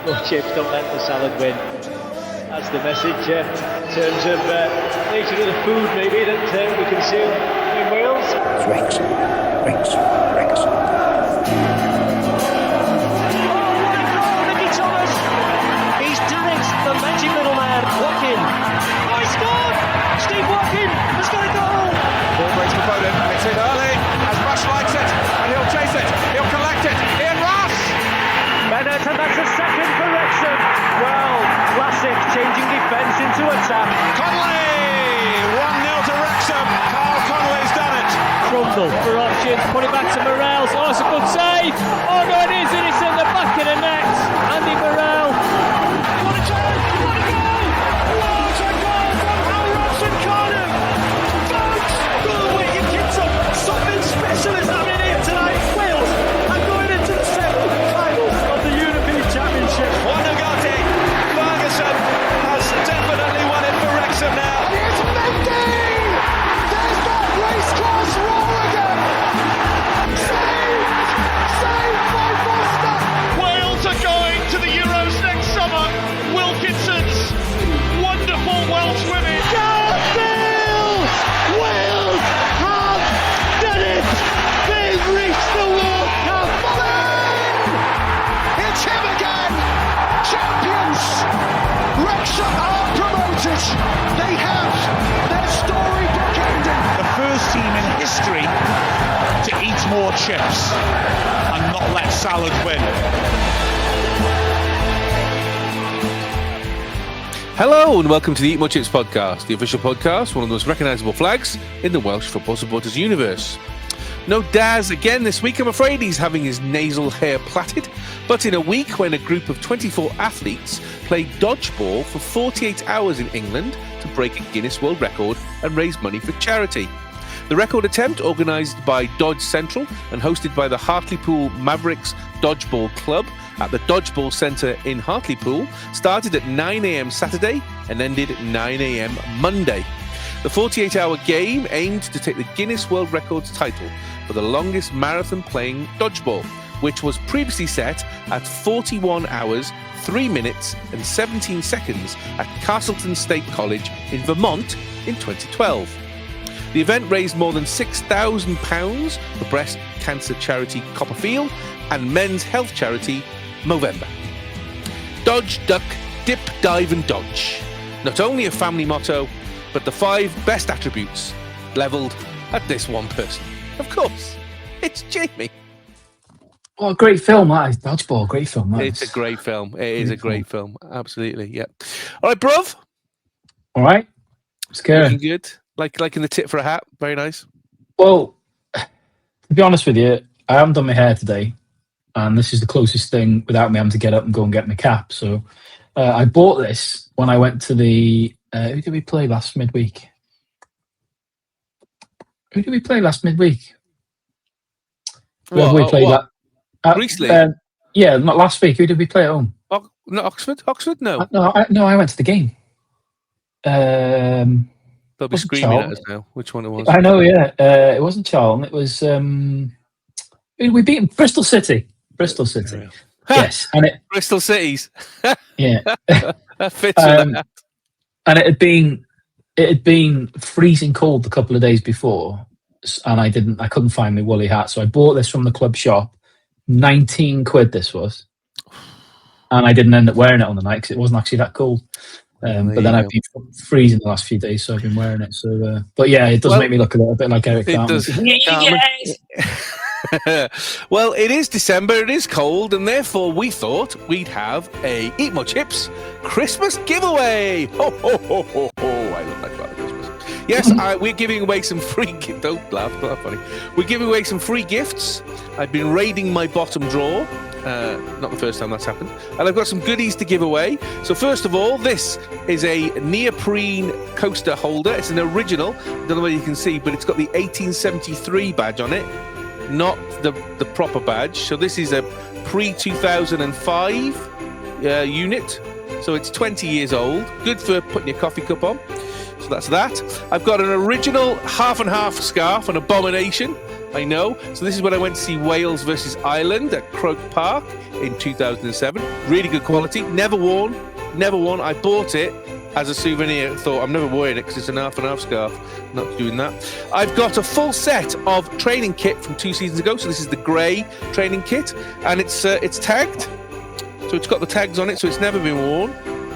More chips, don't let the salad win. That's the message in terms of nature of the food maybe that we consume in Wales. Wrexham. He's done it, the magic little man, Watkin. Oh, he scored! Steve Watkin has got a goal! Ball breaks for Bowden, it's in early, as Rush likes it, and he'll chase it, he'll collect it, Ian Rush! Bennett, and that's a second for Wrexham. Well, classic, changing defence into attack. Conley! 1-0 to Wrexham, Carl Conley's done it! Crumble for options, put it back to Morels. Oh, it's a good save! Oh no, it is, and it's in the back of the net. Andy Morel. What a goal! What a goal! What a goal from Al Robson Cardiff! Folks, good wicket kids up. Something special is happening here tonight. Wales are going into the semi-finals of the European Championship. Wanagati, Ferguson has definitely won it for Wrexham now. And here's Mendy! There's that race-class roar again! Saved by Foster! Wales are going to the Euros next summer. Wilkinson's wonderful Welsh women. Wales! Wales have done it! They've reached the World Cup! It's him again! Champions! Wrexham are promoted! They have their storybook ending! The first team in history to eat more chips and not let salad win. Hello and welcome to the Eat More Chips podcast, the official podcast, one of the most recognisable flags in the Welsh football supporters universe. No Daz again this week, I'm afraid. He's having his nasal hair plaited. But in a week when a group of 24 athletes played dodgeball for 48 hours in England to break a Guinness World Record and raise money for charity. The record attempt, organised by Dodge Central and hosted by the Hartlepool Mavericks Dodgeball Club at the Dodgeball Centre in Hartlepool, started at 9 a.m. Saturday and ended at 9 a.m. Monday. The 48-hour game aimed to take the Guinness World Records title for the longest marathon playing dodgeball, which was previously set at 41 hours, 3 minutes and 17 seconds at Castleton State College in Vermont in 2012. The event raised more than £6,000 for breast cancer charity Copperfield and men's health charity Movember. Dodge, duck, dip, dive and dodge. Not only a family motto, but the 5 best attributes levelled at this one person. Of course, it's Jamie. Oh, great film, that is. Dodgeball, great film. It's a great film. It is a great film. Absolutely, yeah. All right, bruv. All right. Scary. Looking good. Like in the tit for a hat. Very nice. Well, to be honest with you, I haven't done my hair today, and this is the closest thing without me having to get up and go and get my cap. So I bought this when I went to the... who did we play last midweek? Who did we play last midweek? We played that. Recently? Yeah, not last week. Who did we play at home? Not Oxford? Oxford? No. I went to the game. They'll be screaming at us now. Which one it was? I know, yeah. It wasn't Charlton. It was... we beat Bristol City. Bristol City. Yes. And Bristol Cities. Yeah. That fits with that. And it had been freezing cold a couple of days before, and I couldn't find my woolly hat, so I bought this from the club shop. 19 quid this was, and I didn't end up wearing it on the night because it wasn't actually that cold. But then I've been freezing the last few days, so I've been wearing it. So, but yeah, it does make me look a little bit like Eric Cartman. Well, it is December, it is cold, and therefore we thought we'd have a Eat More Chips Christmas giveaway. Ho, ho, ho, ho, ho. I love that part of Christmas. Yes, we're giving away some free gifts. Don't laugh, it's not funny. We're giving away some free gifts. I've been raiding my bottom drawer. Not the first time that's happened. And I've got some goodies to give away. So first of all, this is a neoprene coaster holder. It's an original. I don't know whether you can see, but it's got the 1873 badge on it. Not the proper badge. So this is a pre-2005 unit. So it's 20 years old. Good for putting your coffee cup on. So that's that. I've got an original half and half scarf, an abomination. I know. So this is when I went to see Wales versus Ireland at Croke Park in 2007. Really good quality. Never worn. I bought it as a souvenir. Thought I'm never wearing it because it's an half and half scarf. Not doing that. I've got a full set of training kit from 2 seasons ago. So this is the grey training kit, and it's tagged. So it's got the tags on it. So it's never been worn.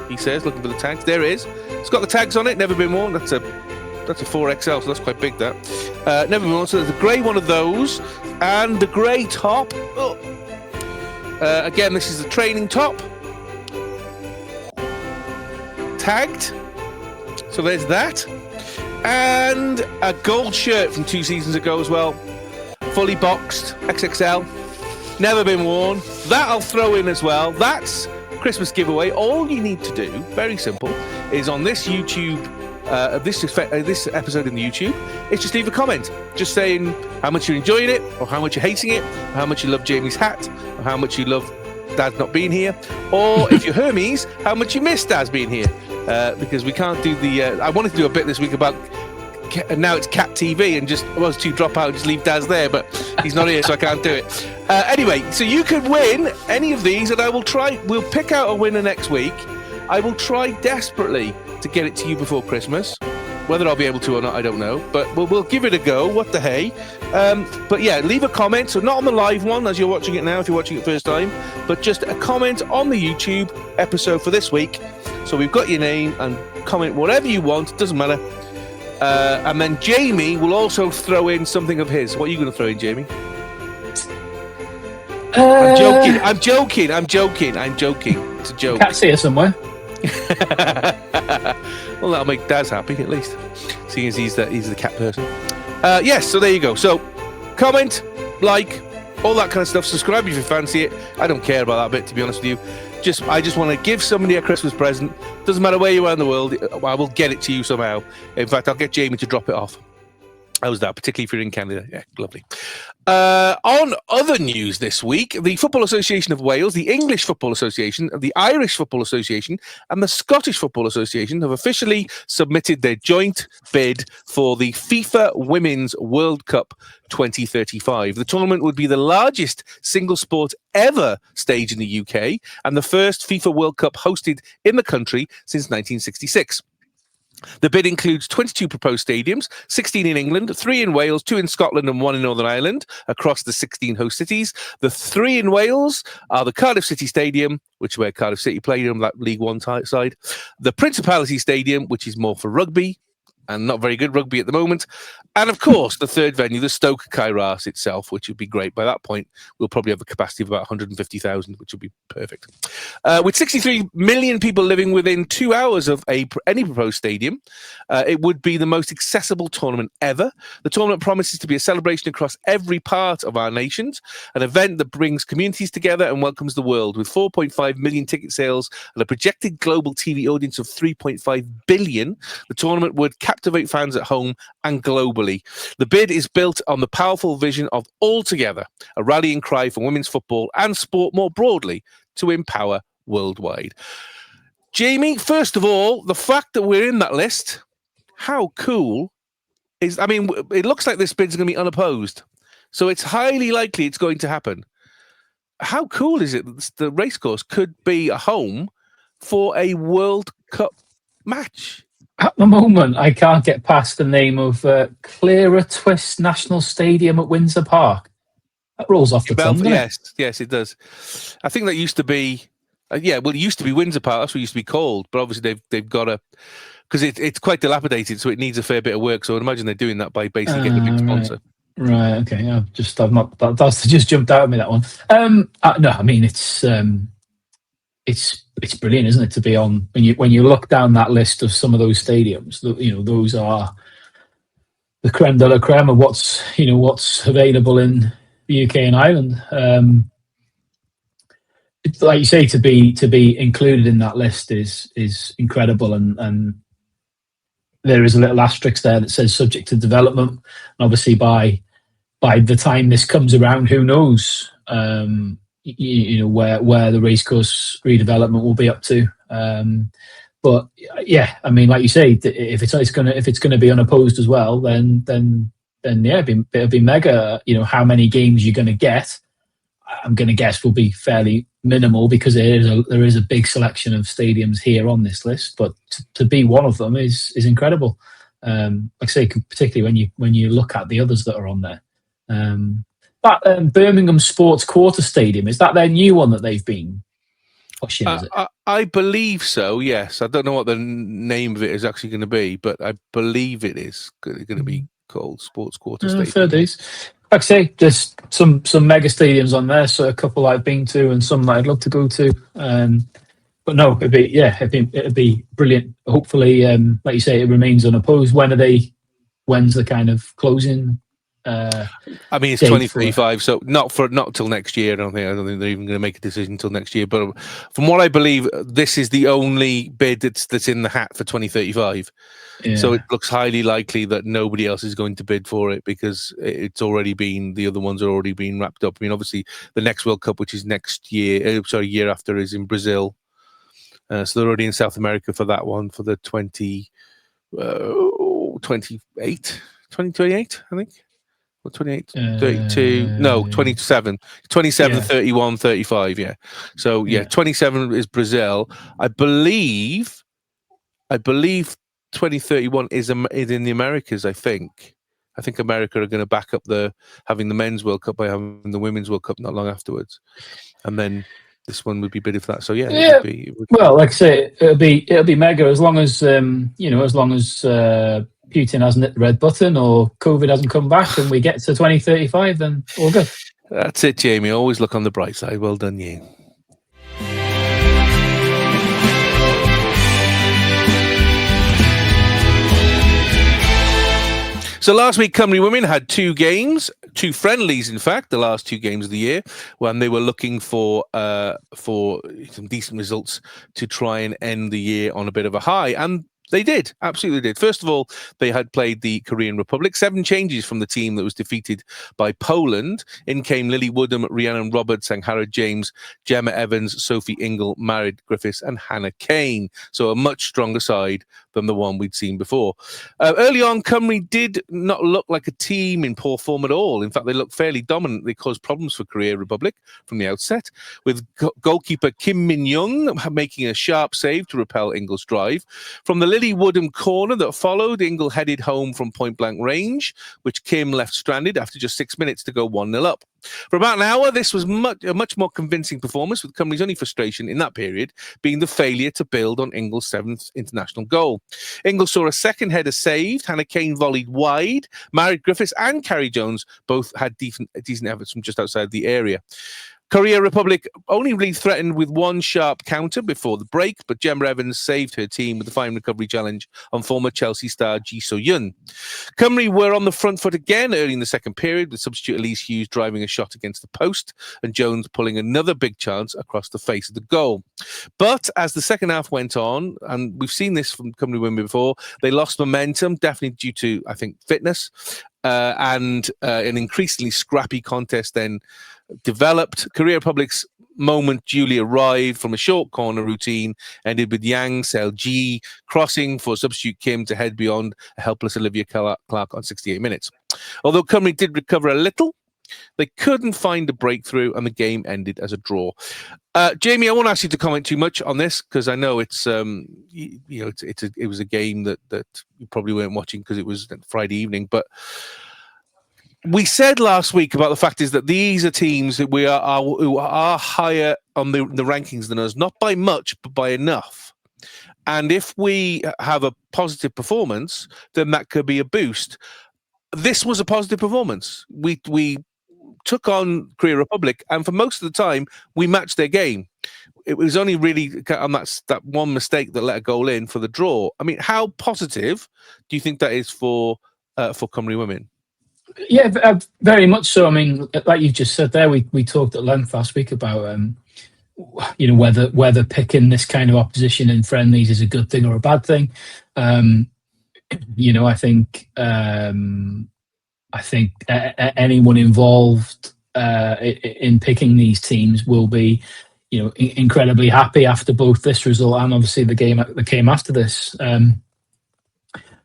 He says, looking for the tags. There it is. It's got the tags on it. Never been worn. That's a 4XL. So that's quite big. That never been worn. So there's the grey one of those, and the grey top. Oh. Again, this is the training top. Tagged, so there's that, and a gold shirt from 2 seasons ago as well, fully boxed, XXL, never been worn. That I'll throw in as well. That's Christmas giveaway. All you need to do, very simple, is on this YouTube, this episode in the YouTube, is just leave a comment, just saying how much you're enjoying it, or how much you're hating it, or how much you love Jamie's hat, or how much you love Dad not being here, or if you're Hermes, how much you miss Dad being here. Because we can't do the... I wanted to do a bit this week about... now it's Cat TV, and just was to drop out and just leave Daz there, but he's not here, so I can't do it. Anyway, so you could win any of these, and we'll pick out a winner next week. I will try desperately to get it to you before Christmas. Whether I'll be able to or not, I don't know, but we'll give it a go. What the hey? But yeah, leave a comment. So not on the live one as you're watching it now, if you're watching it first time, but just a comment on the YouTube episode for this week. So we've got your name, and comment whatever you want, doesn't matter. And then Jamie will also throw in something of his. What are you going to throw in, Jamie? I'm joking. It's a joke. Cat's here somewhere. Well, that'll make Daz happy, at least, seeing as he's the cat person. Yes, so there you go. So comment, like, all that kind of stuff. Subscribe if you fancy it. I don't care about that bit, to be honest with you. I just want to give somebody a Christmas present. Doesn't matter where you are in the world, I will get it to you somehow. In fact, I'll get Jamie to drop it off. How's that? Particularly if you're in Canada. Yeah, lovely. On other news this week, the Football Association of Wales, the English Football Association, the Irish Football Association, and the Scottish Football Association have officially submitted their joint bid for the FIFA Women's World Cup 2035. The tournament would be the largest single sport ever staged in the UK, and the first FIFA World Cup hosted in the country since 1966. The bid includes 22 proposed stadiums, 16 in England, 3 in Wales, 2 in Scotland and 1 in Northern Ireland, across the 16 host cities. The 3 in Wales are the Cardiff City Stadium, which is where Cardiff City played on that League One side, the Principality Stadium, which is more for rugby, and not very good rugby at the moment. And of course, the third venue, the Stoke Kairos itself, which would be great. By that point, we'll probably have a capacity of about 150,000, which would be perfect. With 63 million people living within 2 hours of any proposed stadium, it would be the most accessible tournament ever. The tournament promises to be a celebration across every part of our nations, an event that brings communities together and welcomes the world. With 4.5 million ticket sales and a projected global TV audience of 3.5 billion, the tournament would captivate fans at home and globally. The bid is built on the powerful vision of All Together, a rallying cry for women's football and sport more broadly to empower worldwide. Jamie, first of all, the fact that we're in that list, how cool is... I mean, it looks like this bid's going to be unopposed, so it's highly likely it's going to happen. How cool is it that the racecourse could be a home for a World Cup match? At the moment, I can't get past the name of Clara Twist National Stadium at Windsor Park. That rolls off the tongue, doesn't it? Yes, it does. I think that used to be, it used to be Windsor Park. That's what it used to be called. But obviously, they've got a, because it's quite dilapidated, so it needs a fair bit of work. So I'd imagine they're doing that by basically getting a big sponsor. Right. Okay. I've not. That's just jumped out at me, that one. No, I mean it's brilliant, isn't it, to be on when you look down that list of some of those stadiums. Those are the creme de la creme of what's available in the UK and Ireland. It's like you say, to be included in that list is incredible, and there is a little asterisk there that says subject to development. And obviously, by the time this comes around, who knows? Where the racecourse redevelopment will be up to, but yeah, I mean, like you say, if it's going to be unopposed as well, then then yeah, it'll be mega. How many games you're going to get, I'm going to guess will be fairly minimal because there is a big selection of stadiums here on this list. But to be one of them is incredible. Like I say, particularly when you look at the others that are on there. That Birmingham Sports Quarter Stadium, is that their new one that they've been pushing? Is it? I believe so. Yes, I don't know what the name of it is actually going to be, but I believe it is going to be called Sports Quarter Stadium. Fair days. Like I say, there's some mega stadiums on there, so a couple I've been to and some that I'd love to go to. But no, it'd be brilliant. Hopefully, like you say, it remains unopposed. When's the kind of closing? I mean, it's 2035, so not till next year. I don't think they're even going to make a decision until next year. But from what I believe, this is the only bid that's in the hat for 2035. Yeah. So it looks highly likely that nobody else is going to bid for it because the other ones are already been wrapped up. I mean, obviously the next World Cup, which is next year, year after, is in Brazil. So they're already in South America for that one for the 2028, I think. 28, 32, no, 27, yeah. 31, 35, yeah. So, yeah, 27 is Brazil. I believe 2031 is in the Americas, I think. I think America are going to back up having the men's World Cup by having the women's World Cup not long afterwards. And then this one would be bidded for that. So, yeah. It would be, well, like I say, it'll be mega as long as, Putin hasn't hit the red button or COVID hasn't come back and we get to 2035, then all good. That's it, Jamie. Always look on the bright side. Well done, you. So last week, Cymru Women had two games, two friendlies, in fact, the last two games of the year, when they were looking for some decent results to try and end the year on a bit of a high. And they did, absolutely did. First of all, they had played the Korean Republic. 7 changes from the team that was defeated by Poland. In came Lily Woodham, Rhiannon Roberts, Sanghara James, Gemma Evans, Sophie Ingle, Marid Griffiths and Hannah Kane. So a much stronger side than the one we'd seen before. Early on, Cymru did not look like a team in poor form at all. In fact, they looked fairly dominant. They caused problems for Korea Republic from the outset, with goalkeeper Kim Min-young making a sharp save to repel Ingle's drive. From the Lily Woodham corner that followed, Ingle headed home from point-blank range, which Kim left stranded after just 6 minutes to go 1-0 up. For about an hour, this was a much more convincing performance, with Cymru's only frustration in that period being the failure to build on Ingle's 7th international goal. Ingle saw a second header saved, Hannah Kane volleyed wide, Marid Griffiths and Carrie Jones both had decent efforts from just outside the area. Korea Republic only really threatened with one sharp counter before the break, but Gemma Evans saved her team with the fine recovery challenge on former Chelsea star Ji So-yun. Cymru were on the front foot again early in the second period, with substitute Elise Hughes driving a shot against the post and Jones pulling another big chance across the face of the goal. But as the second half went on, and we've seen this from Cymru Women before, they lost momentum, definitely due to, I think, fitness, and an increasingly scrappy contest then developed. Korea Republic's moment duly arrived from a short corner routine, ended with Yang Seo-ji crossing for substitute Kim to head beyond a helpless Olivia Clark on 68 minutes. Although Cymru did recover a little, they couldn't find a breakthrough and the game ended as a draw. Jamie, I won't ask you to comment too much on this because I know it was a game that you probably weren't watching because it was Friday evening, but we said last week about the fact is that these are teams that who are higher on the rankings than us, not by much, but by enough. And if we have a positive performance, then that could be a boost. This was a positive performance. We took on Korea Republic, and for most of the time, we matched their game. It was only really on that one mistake that let a goal in for the draw. I mean, how positive do you think that is for Cymru Women? Yeah, very much so. I mean, like you just said there, we talked at length last week about whether picking this kind of opposition in friendlies is a good thing or a bad thing. I think anyone involved in picking these teams will be, incredibly happy after both this result and obviously the game that came after this.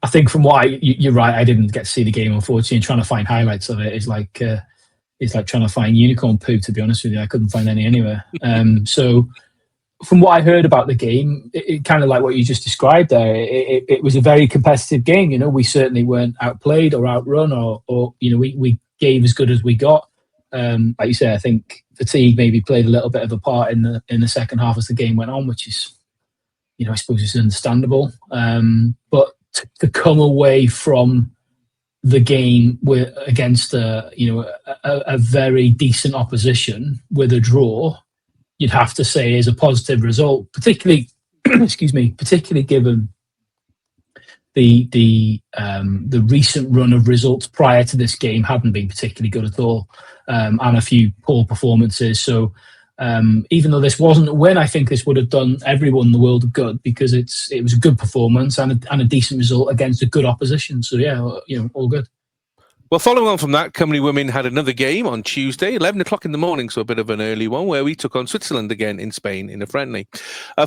I think from what you're right, I didn't get to see the game, unfortunately, and trying to find highlights of it is like it's like trying to find unicorn poo, to be honest with you. I couldn't find any anywhere. So from what I heard about the game, it kind of like what you just described there, it was a very competitive game. We certainly weren't outplayed or outrun or we gave as good as we got. Like you say, I think fatigue maybe played a little bit of a part in the second half as the game went on, which is, I suppose it's understandable. But to come away from the game against a very decent opposition with a draw, you'd have to say is a positive result, particularly particularly given the recent run of results prior to this game hadn't been particularly good at all, and a few poor performances. So even though this wasn't a win, I think this would have done everyone the world of good, because it was a good performance and a decent result against a good opposition. So yeah, all good. Well, following on from that, Cymru Women had another game on Tuesday, 11 o'clock in the morning, so a bit of an early one, where we took on Switzerland again in Spain in a friendly.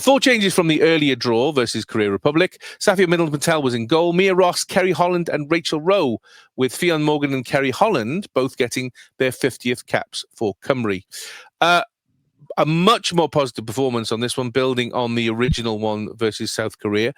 4 changes from the earlier draw versus Korea Republic. Safia Middleton-Patel was in goal. Mia Ross, Kerry Holland and Rachel Rowe, with Fionn Morgan and Kerry Holland both getting their 50th caps for Cymru. A much more positive performance on this one, building on the original one versus South Korea.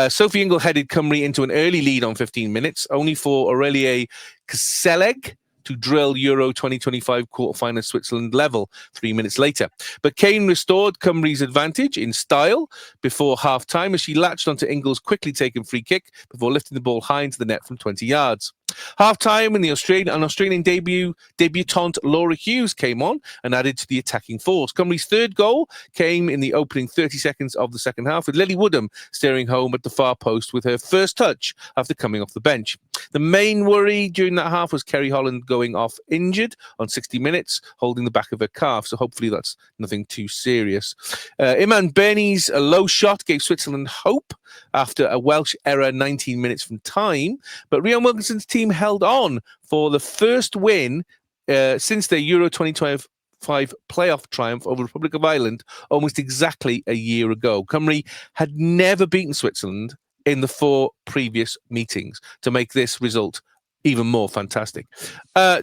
Sophie Ingle headed Cymru into an early lead on 15 minutes, only for Aurelie Kseleg to drill Euro 2025 quarterfinal Switzerland level 3 minutes later. But Kane restored Cymru's advantage in style before half-time as she latched onto Ingle's quickly taken free kick before lifting the ball high into the net from 20 yards. Half-time, when an Australian debutante Laura Hughes came on and added to the attacking force. Cymru's third goal came in the opening 30 seconds of the second half, with Lily Woodham steering home at the far post with her first touch after coming off the bench. The main worry during that half was Kerry Holland going off injured on 60 minutes, holding the back of her calf, so hopefully that's nothing too serious. Iman Bernie's low shot gave Switzerland hope after a Welsh error 19 minutes from time, but Rhian Wilkinson's team held on for the first win since their Euro 2025 playoff triumph over the Republic of Ireland almost exactly a year ago. Cymru had never beaten Switzerland in the 4 previous meetings to make this result even more fantastic.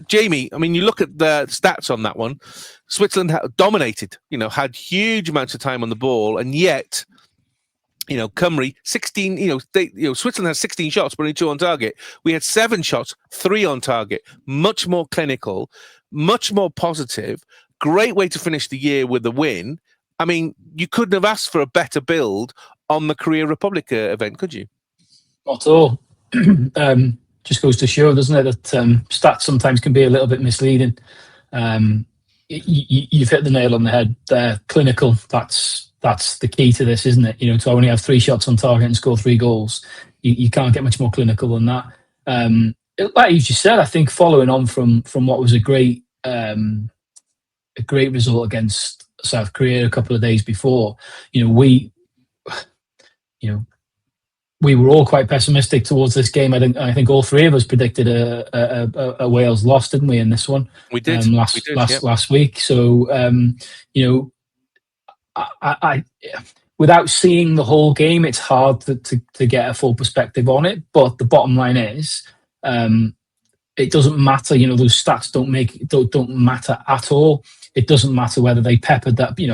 Jamie, I mean, you look at the stats on that one. Switzerland dominated, had huge amounts of time on the ball, and yet, Cymru 16. Switzerland has 16 shots, but only 2 on target. We had 7 shots, 3 on target. Much more clinical, much more positive. Great way to finish the year with a win. I mean, you couldn't have asked for a better build on the Korea Republic event, could you? Not at all. Just goes to show, doesn't it, that stats sometimes can be a little bit misleading. You've hit the nail on the head there. Clinical, that's the key to this, isn't it? To only have 3 shots on target and score 3 goals, you can't get much more clinical than that. Like you just said, I think following on from what was a great result against South Korea a couple of days before, we were all quite pessimistic towards this game. I think all 3 of us predicted a Wales loss, didn't we, in this one? We did. Last week. So, I without seeing the whole game, it's hard to get a full perspective on it. But the bottom line is, it doesn't matter. Those stats don't matter at all. It doesn't matter whether they peppered that. The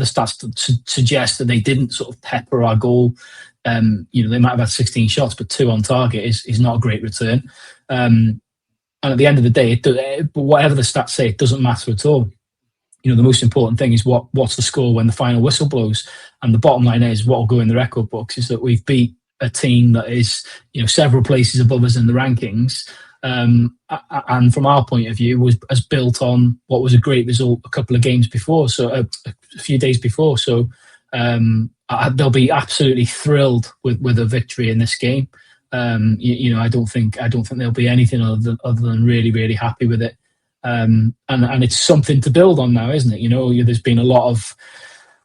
stats suggest that they didn't sort of pepper our goal. They might have had 16 shots, but 2 on target is not a great return. And at the end of the day, but whatever the stats say, it doesn't matter at all. The most important thing is what's the score when the final whistle blows. And the bottom line is, what will go in the record books is that we've beat a team that is, several places above us in the rankings. And from our point of view, has built on what was a great result a couple of games before, so a few days before. So they'll be absolutely thrilled with a victory in this game. I don't think there'll be anything other than really, really happy with it. And it's something to build on now, isn't it? There's been a lot of.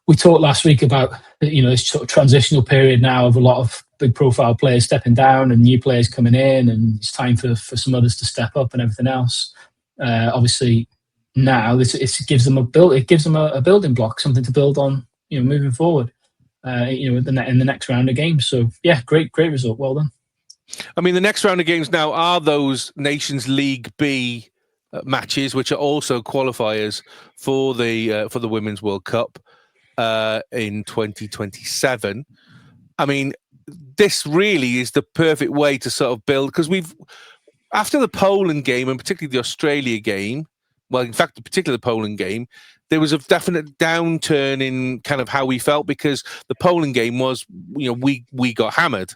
We talked last week about this sort of transitional period now of a lot of big profile players stepping down and new players coming in, and it's time for some others to step up and everything else. Obviously, now it gives them a building block, something to build on, moving forward. In the next round of games. So yeah, great result. Well done. I mean, the next round of games now are those Nations League B matches, which are also qualifiers for the Women's World Cup in 2027. I mean, this really is the perfect way to sort of build, because after the Poland game and particularly the Australia game, well, in fact, particularly the Poland game, there was a definite downturn in kind of how we felt, because the Poland game was, we got hammered.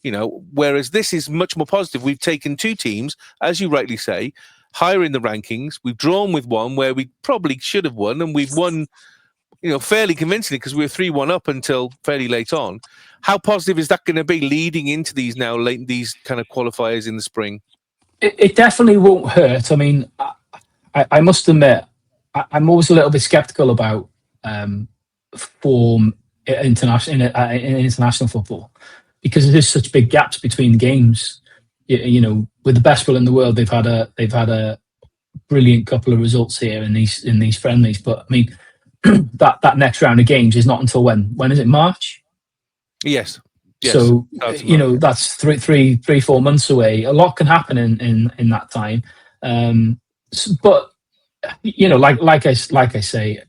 Whereas this is much more positive. We've taken two teams, as you rightly say, higher in the rankings. We've drawn with one where we probably should have won, and we've won, fairly convincingly, because we were 3-1 up until fairly late on. How positive is that going to be leading into these kind of qualifiers in the spring? It definitely won't hurt. I mean, I must admit, I'm always a little bit sceptical about form in international football, because there's such big gaps between games. With the best will in the world, they've had a brilliant couple of results here in these friendlies. But I mean, that next round of games is not until when? When is it? March? Yes. So that's 3-4 months away. A lot can happen in that time. But like I say,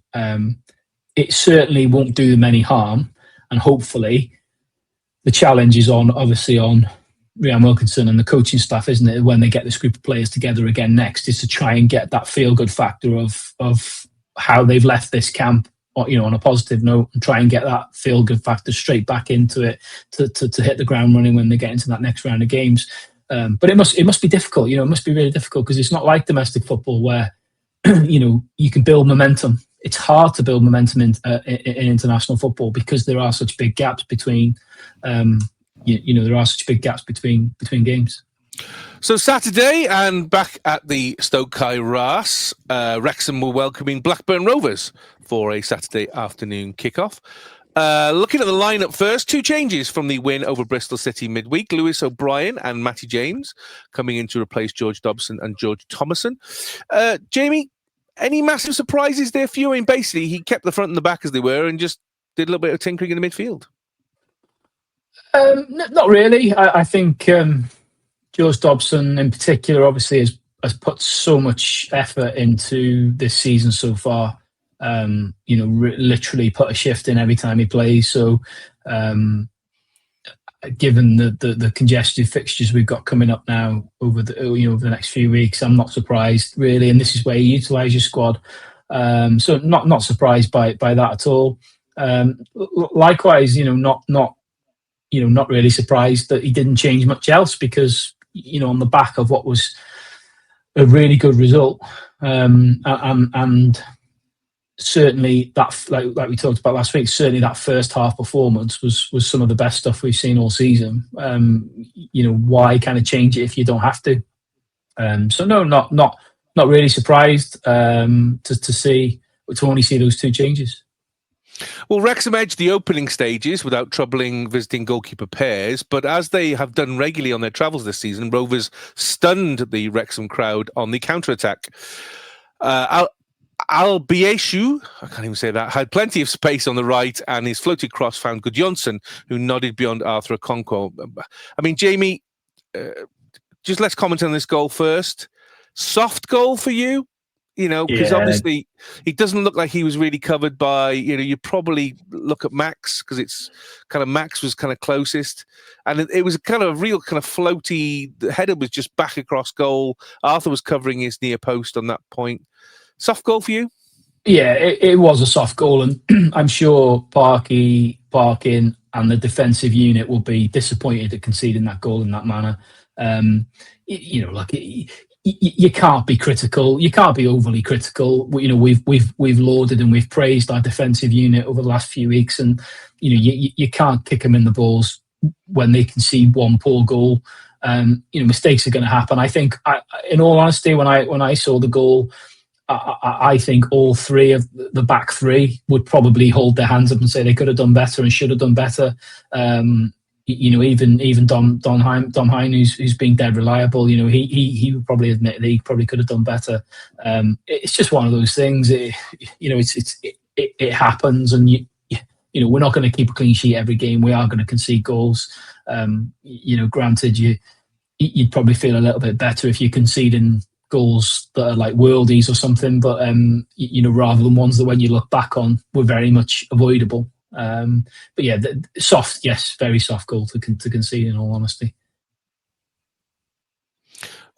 it certainly won't do them any harm, and hopefully, the challenge is obviously on Rhian Wilkinson and the coaching staff, isn't it? When they get this group of players together again next, is to try and get that feel-good factor of how they've left this camp, on a positive note, and try and get that feel-good factor straight back into it to hit the ground running when they get into that next round of games. But it must be difficult. It must be really difficult, because it's not like domestic football where you can build momentum. It's hard to build momentum in international football, because there are such big gaps between. There are such big gaps between games. So Saturday, and back at the Stoke Kai Ras, Wrexham were welcoming Blackburn Rovers for a Saturday afternoon kickoff. Looking at the lineup first, two changes from the win over Bristol City midweek. Lewis O'Brien and Matty James coming in to replace George Dobson and George Thomason. Jamie, any massive surprises there for you? I mean, basically, he kept the front and the back as they were and just did a little bit of tinkering in the midfield. Not really. I think George Dobson in particular obviously has put so much effort into this season so far. Literally put a shift in every time he plays. So given the congested fixtures we've got coming up now over the next few weeks, I'm not surprised really. And this is where you utilise your squad. So not surprised by that at all. Likewise, not really surprised that he didn't change much else, because on the back of what was a really good result, and certainly that, like we talked about last week, certainly that first half performance was some of the best stuff we've seen all season. Why kind of change it if you don't have to? So no, not really surprised to only see those two changes. Well, Wrexham edged the opening stages without troubling visiting goalkeeper pairs, but as they have done regularly on their travels this season, Rovers stunned the Wrexham crowd on the counter-attack. Al-Bieshu, I can't even say that, had plenty of space on the right, and his floated cross found Gudjonsson, who nodded beyond Arthur Okonkwo. I mean, Jamie, just let's comment on this goal first. Soft goal for you? Because obviously he doesn't look like he was really covered by, you probably look at Max, because it's kind of Max was kind of closest. And it was kind of a real kind of floaty, the header was just back across goal. Arthur was covering his near post on that point. Soft goal for you? Yeah, it was a soft goal. And I'm sure Parkin and the defensive unit will be disappointed at conceding that goal in that manner. You can't be critical. You can't be overly critical. We've lauded and we've praised our defensive unit over the last few weeks, and you can't kick them in the balls when they can see one poor goal. Mistakes are going to happen. I think, in all honesty, when I saw the goal, I think all three of the back three would probably hold their hands up and say they could have done better and should have done better. Even Dom Hine, who's been dead reliable, he would probably admit that he probably could have done better. It's just one of those things. It happens, and we're not going to keep a clean sheet every game. We are going to concede goals. Granted, you'd probably feel a little bit better if you're conceding goals that are like worldies or something, but rather than ones that when you look back on were very much avoidable. But yeah, soft, yes, very soft goal to concede, in all honesty.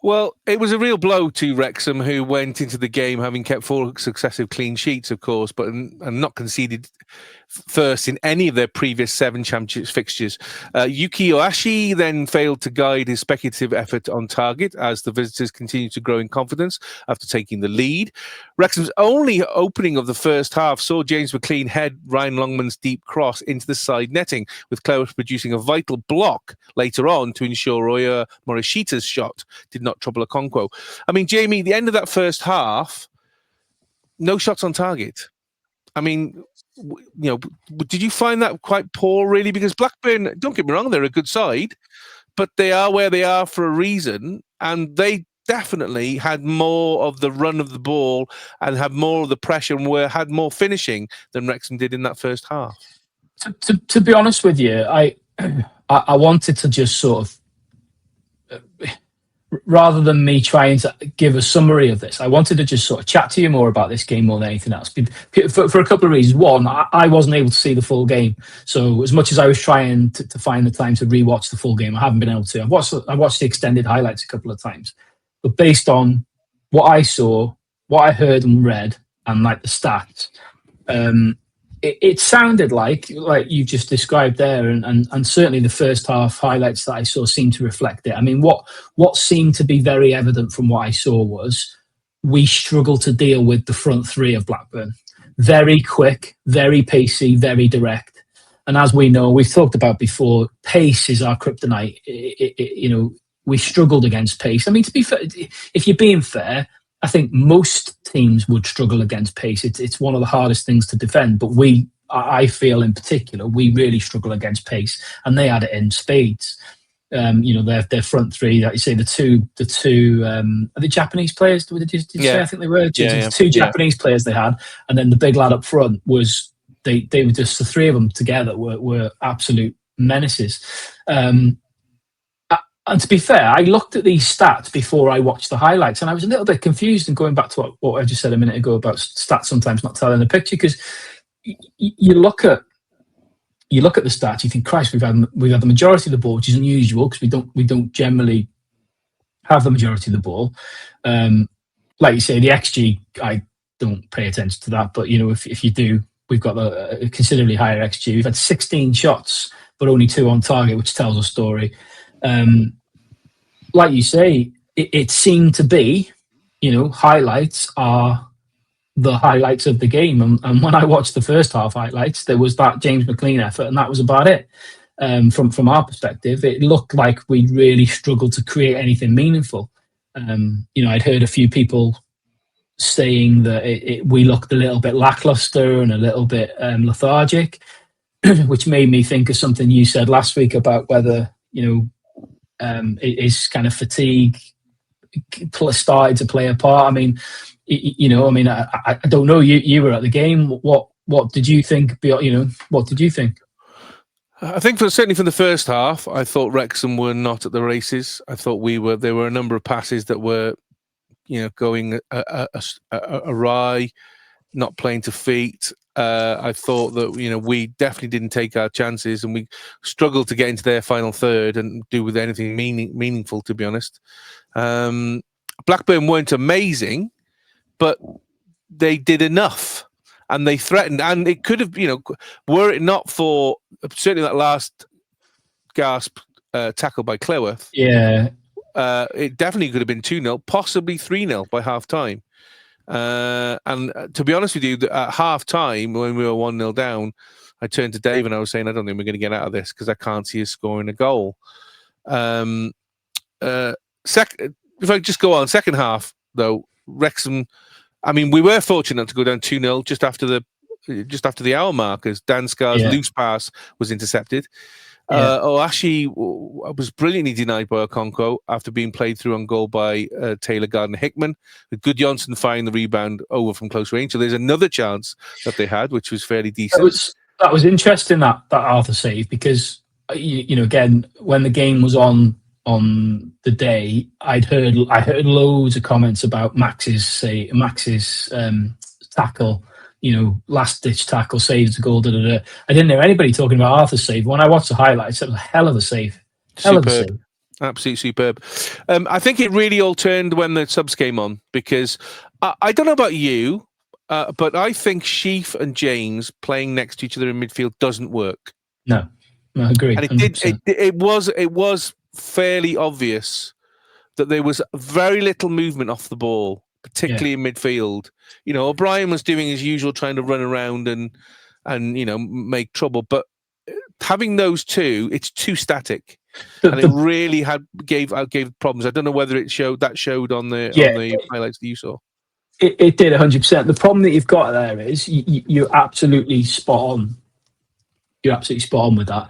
Well, it was a real blow to Wrexham, who went into the game having kept 4 successive clean sheets, of course, but and not conceded first in any of their previous 7 Championships fixtures. Yuki Ohashi then failed to guide his speculative effort on target as the visitors continued to grow in confidence after taking the lead. Wrexham's only opening of the first half saw James McLean head Ryan Longman's deep cross into the side netting, with Cleworth producing a vital block later on to ensure Roya Morishita's shot did not trouble Okonkwo. I mean, Jamie, the end of that first half, no shots on target. I mean, did you find that quite poor, really? Because Blackburn, don't get me wrong, they're a good side, but they are where they are for a reason, and they definitely had more of the run of the ball and had more of the pressure and had more finishing than Wrexham did in that first half. To be honest with you, I wanted to just sort of, rather than me trying to give a summary of this, I wanted to just sort of chat to you more about this game more than anything else. For a couple of reasons. One, I wasn't able to see the full game. So as much as I was trying to find the time to rewatch the full game, I haven't been able to. I watched the extended highlights a couple of times. But based on what I saw, what I heard and read, and like the stats, it sounded like you just described there, and certainly the first half highlights that I saw seemed to reflect it. I mean, what seemed to be very evident from what I saw was we struggled to deal with the front 3 of Blackburn. Very quick, very pacey, very direct. And as we know, we've talked about before, pace is our kryptonite. We struggled against pace. I mean, to be fair, if you're being fair, I think most teams would struggle against pace. It's one of the hardest things to defend, but I feel in particular, we really struggle against pace, and they had it in spades. Their front 3, like you say, the two are the Japanese players? Did you say? I think they were. Two Japanese players they had, and then the big lad up front was they were just the 3 of them together were absolute menaces. And to be fair, I looked at these stats before I watched the highlights, and I was a little bit confused. And going back to what I just said a minute ago about stats sometimes not telling the picture, because you look at the stats, you think, Christ, we've had the majority of the ball, which is unusual because we don't generally have the majority of the ball. Like you say, the XG, I don't pay attention to that, but if you do, we've got a considerably higher XG. We've had 16 shots, but only 2 on target, which tells a story. Like you say, it seemed to be, highlights are the highlights of the game. And when I watched the first half highlights, there was that James McLean effort, and that was about it. From our perspective, it looked like we really struggled to create anything meaningful. I'd heard a few people saying that we looked a little bit lackluster and a little bit lethargic, which made me think of something you said last week about whether, is kind of fatigue started to play a part. I mean, I don't know. You were at the game. What did you think? What did you think? I think certainly from the first half, I thought Wrexham were not at the races. I thought there were a number of passes that were, going awry, not playing to feet. I thought that we definitely didn't take our chances, and we struggled to get into their final third and do with anything meaningful. To be honest, Blackburn weren't amazing, but they did enough, and they threatened. And it could have, were it not for certainly that last gasp tackle by Cleworth, it definitely could have been 2-0, possibly 3-0 by half time. And to be honest with you, at half time when we were 1-0 down, I turned to Dave and I was saying, I don't think we're going to get out of this because I can't see us scoring a goal. If I just go on, second half though, Wrexham, I mean, we were fortunate to go down 2-0 just after the hour mark as Dan Scar's loose pass was intercepted. Ohashi was brilliantly denied by Okonkwo after being played through on goal by Taylor Gardner-Hickman, with Gudjonsson firing the rebound over from close range. So there's another chance that they had, which was fairly decent. That was interesting, that Arthur save, because you know, again, when the game was on the day, I heard loads of comments about Max's tackle, you know, last ditch tackle, saves the goal. I didn't hear anybody talking about Arthur's save. When I watched the highlights, it was a hell of a save. Hell of a save. Absolutely superb. I think it really all turned when the subs came on, because I don't know about you, but I think Sheaf and James playing next to each other in midfield doesn't work. No, I agree. And it was fairly obvious that there was very little movement off the ball, particularly in midfield. You know, O'Brien was doing his usual, trying to run around and you know, make trouble. But having those two, it's too static, and it really gave problems. I don't know whether it showed on the highlights that you saw. It did 100%. The problem that you've got there is you're absolutely spot on. You're absolutely spot on with that.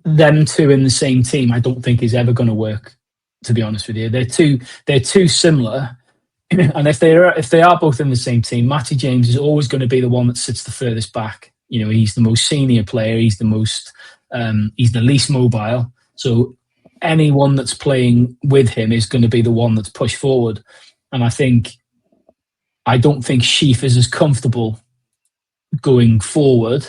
Them two in the same team, I don't think is ever going to work, to be honest with you. They're too similar. And if they are both in the same team, Matty James is always going to be the one that sits the furthest back. You know, he's the most senior player. He's the least mobile. So anyone that's playing with him is going to be the one that's pushed forward. And I don't think Sheaf is as comfortable going forward.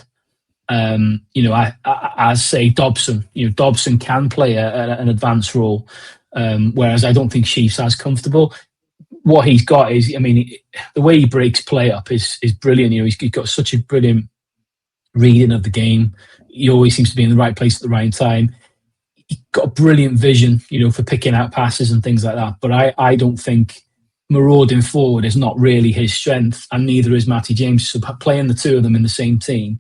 You know, as say Dobson. You know, Dobson can play an advanced role, whereas I don't think Sheaf's as comfortable. What he's got is, I mean, the way he breaks play up is brilliant. You know, he's got such a brilliant reading of the game. He always seems to be in the right place at the right time. He's got a brilliant vision, you know, for picking out passes and things like that. But I don't think marauding forward is not really his strength, and neither is Matty James. So playing the two of them in the same team,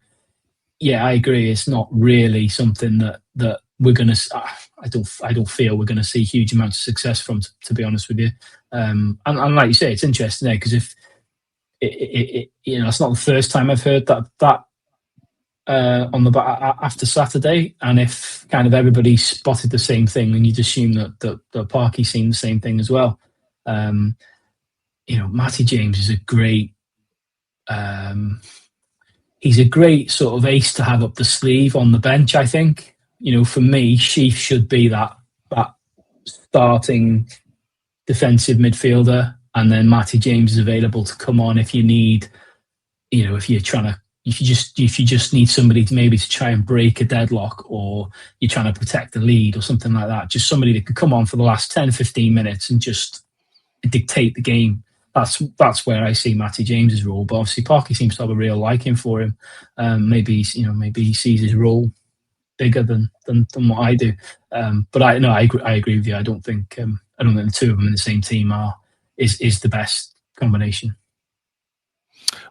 yeah, I agree. It's not really something that we're going to. I don't feel we're going to see huge amounts of success from, to be honest with you. And like you say, it's interesting because if you know, it's not the first time I've heard that on the after Saturday, and if kind of everybody spotted the same thing, then you'd assume that Parky's seen the same thing as well. You know, Matty James is a great. He's a great sort of ace to have up the sleeve on the bench, I think. You know, for me, Sheaf should be that starting defensive midfielder, and then Matty James is available to come on if you need, you know, if you just need somebody to maybe to try and break a deadlock, or you're trying to protect the lead or something like that. Just somebody that could come on for the last 10, 15 minutes and just dictate the game. That's where I see Matty James's role. But obviously Parky seems to have a real liking for him. Maybe he sees his role bigger than what I do. But I agree with you. I don't think the two of them in the same team is the best combination.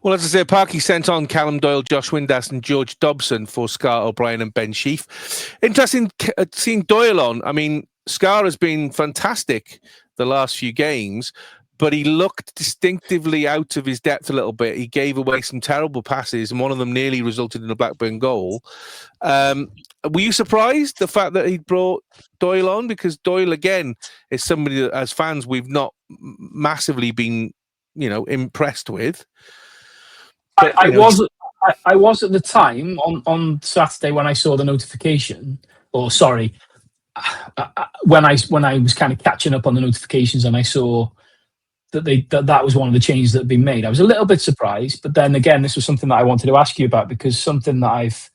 Well, as I say, Parky sent on Callum Doyle, Josh Windass and George Dobson for Scar O'Brien and Ben Sheaf. Interesting seeing Doyle on. I mean, Scar has been fantastic the last few games, but he looked distinctively out of his depth a little bit. He gave away some terrible passes, and one of them nearly resulted in a Blackburn goal. Were you surprised the fact that he brought Doyle on? Because Doyle, again, is somebody that, as fans, we've not massively been, you know, impressed with. But, I was at the time on Saturday when I saw the notification, or sorry, when I was kind of catching up on the notifications, and I saw that was one of the changes that had been made. I was a little bit surprised, but then again, this was something that I wanted to ask you about, because something that I've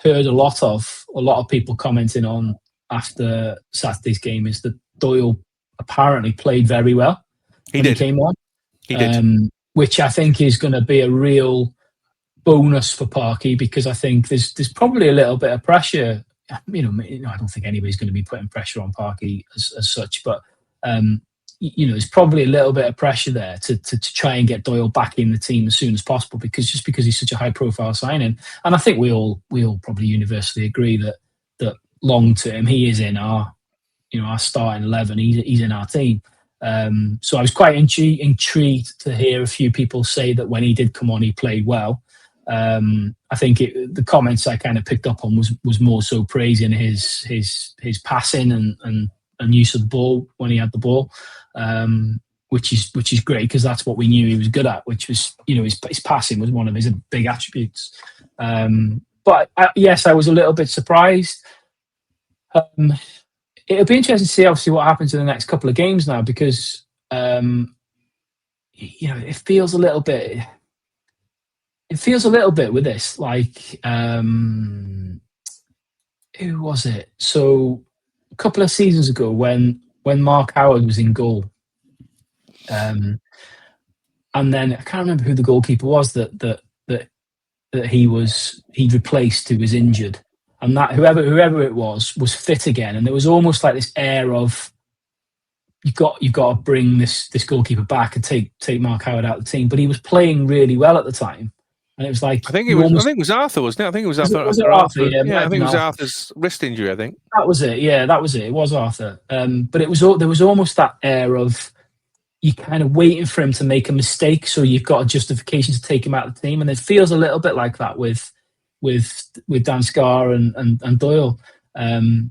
heard a lot of people commenting on after Saturday's game is that Doyle apparently played very well. He came on. He did. Which I think is going to be a real bonus for Parky, because I think there's probably a little bit of pressure. You know, I don't think anybody's going to be putting pressure on Parky as such, but you know, there's probably a little bit of pressure there to try and get Doyle back in the team as soon as possible, because he's such a high profile signing. And I think we all probably universally agree that long term he is in our starting 11. He's in our team. So I was quite intrigued to hear a few people say that when he did come on, he played well. I think the comments I kind of picked up on was more so praising his passing and use of the ball when he had the ball, which is great, because that's what we knew he was good at, which was, you know, his passing was one of his big attributes. But yes, I was a little bit surprised. It'll be interesting to see, obviously, what happens in the next couple of games now, because it feels a little bit. It feels a little bit with this, like, who was it? So a couple of seasons ago, when Mark Howard was in goal, and then I can't remember who the goalkeeper was that he replaced, who was injured, and that whoever it was fit again, and there was almost like this air of you've got to bring this goalkeeper back and take Mark Howard out of the team, but he was playing really well at the time. And it was like I think it was Arthur, wasn't it? I think it was Arthur. Was it Arthur? Yeah, I think it was Arthur's wrist injury. I think that was it. Yeah, that was it. It was Arthur. But there was almost that air of you kind of waiting for him to make a mistake, so you've got a justification to take him out of the team, and it feels a little bit like that with Dan Scarr and Doyle. But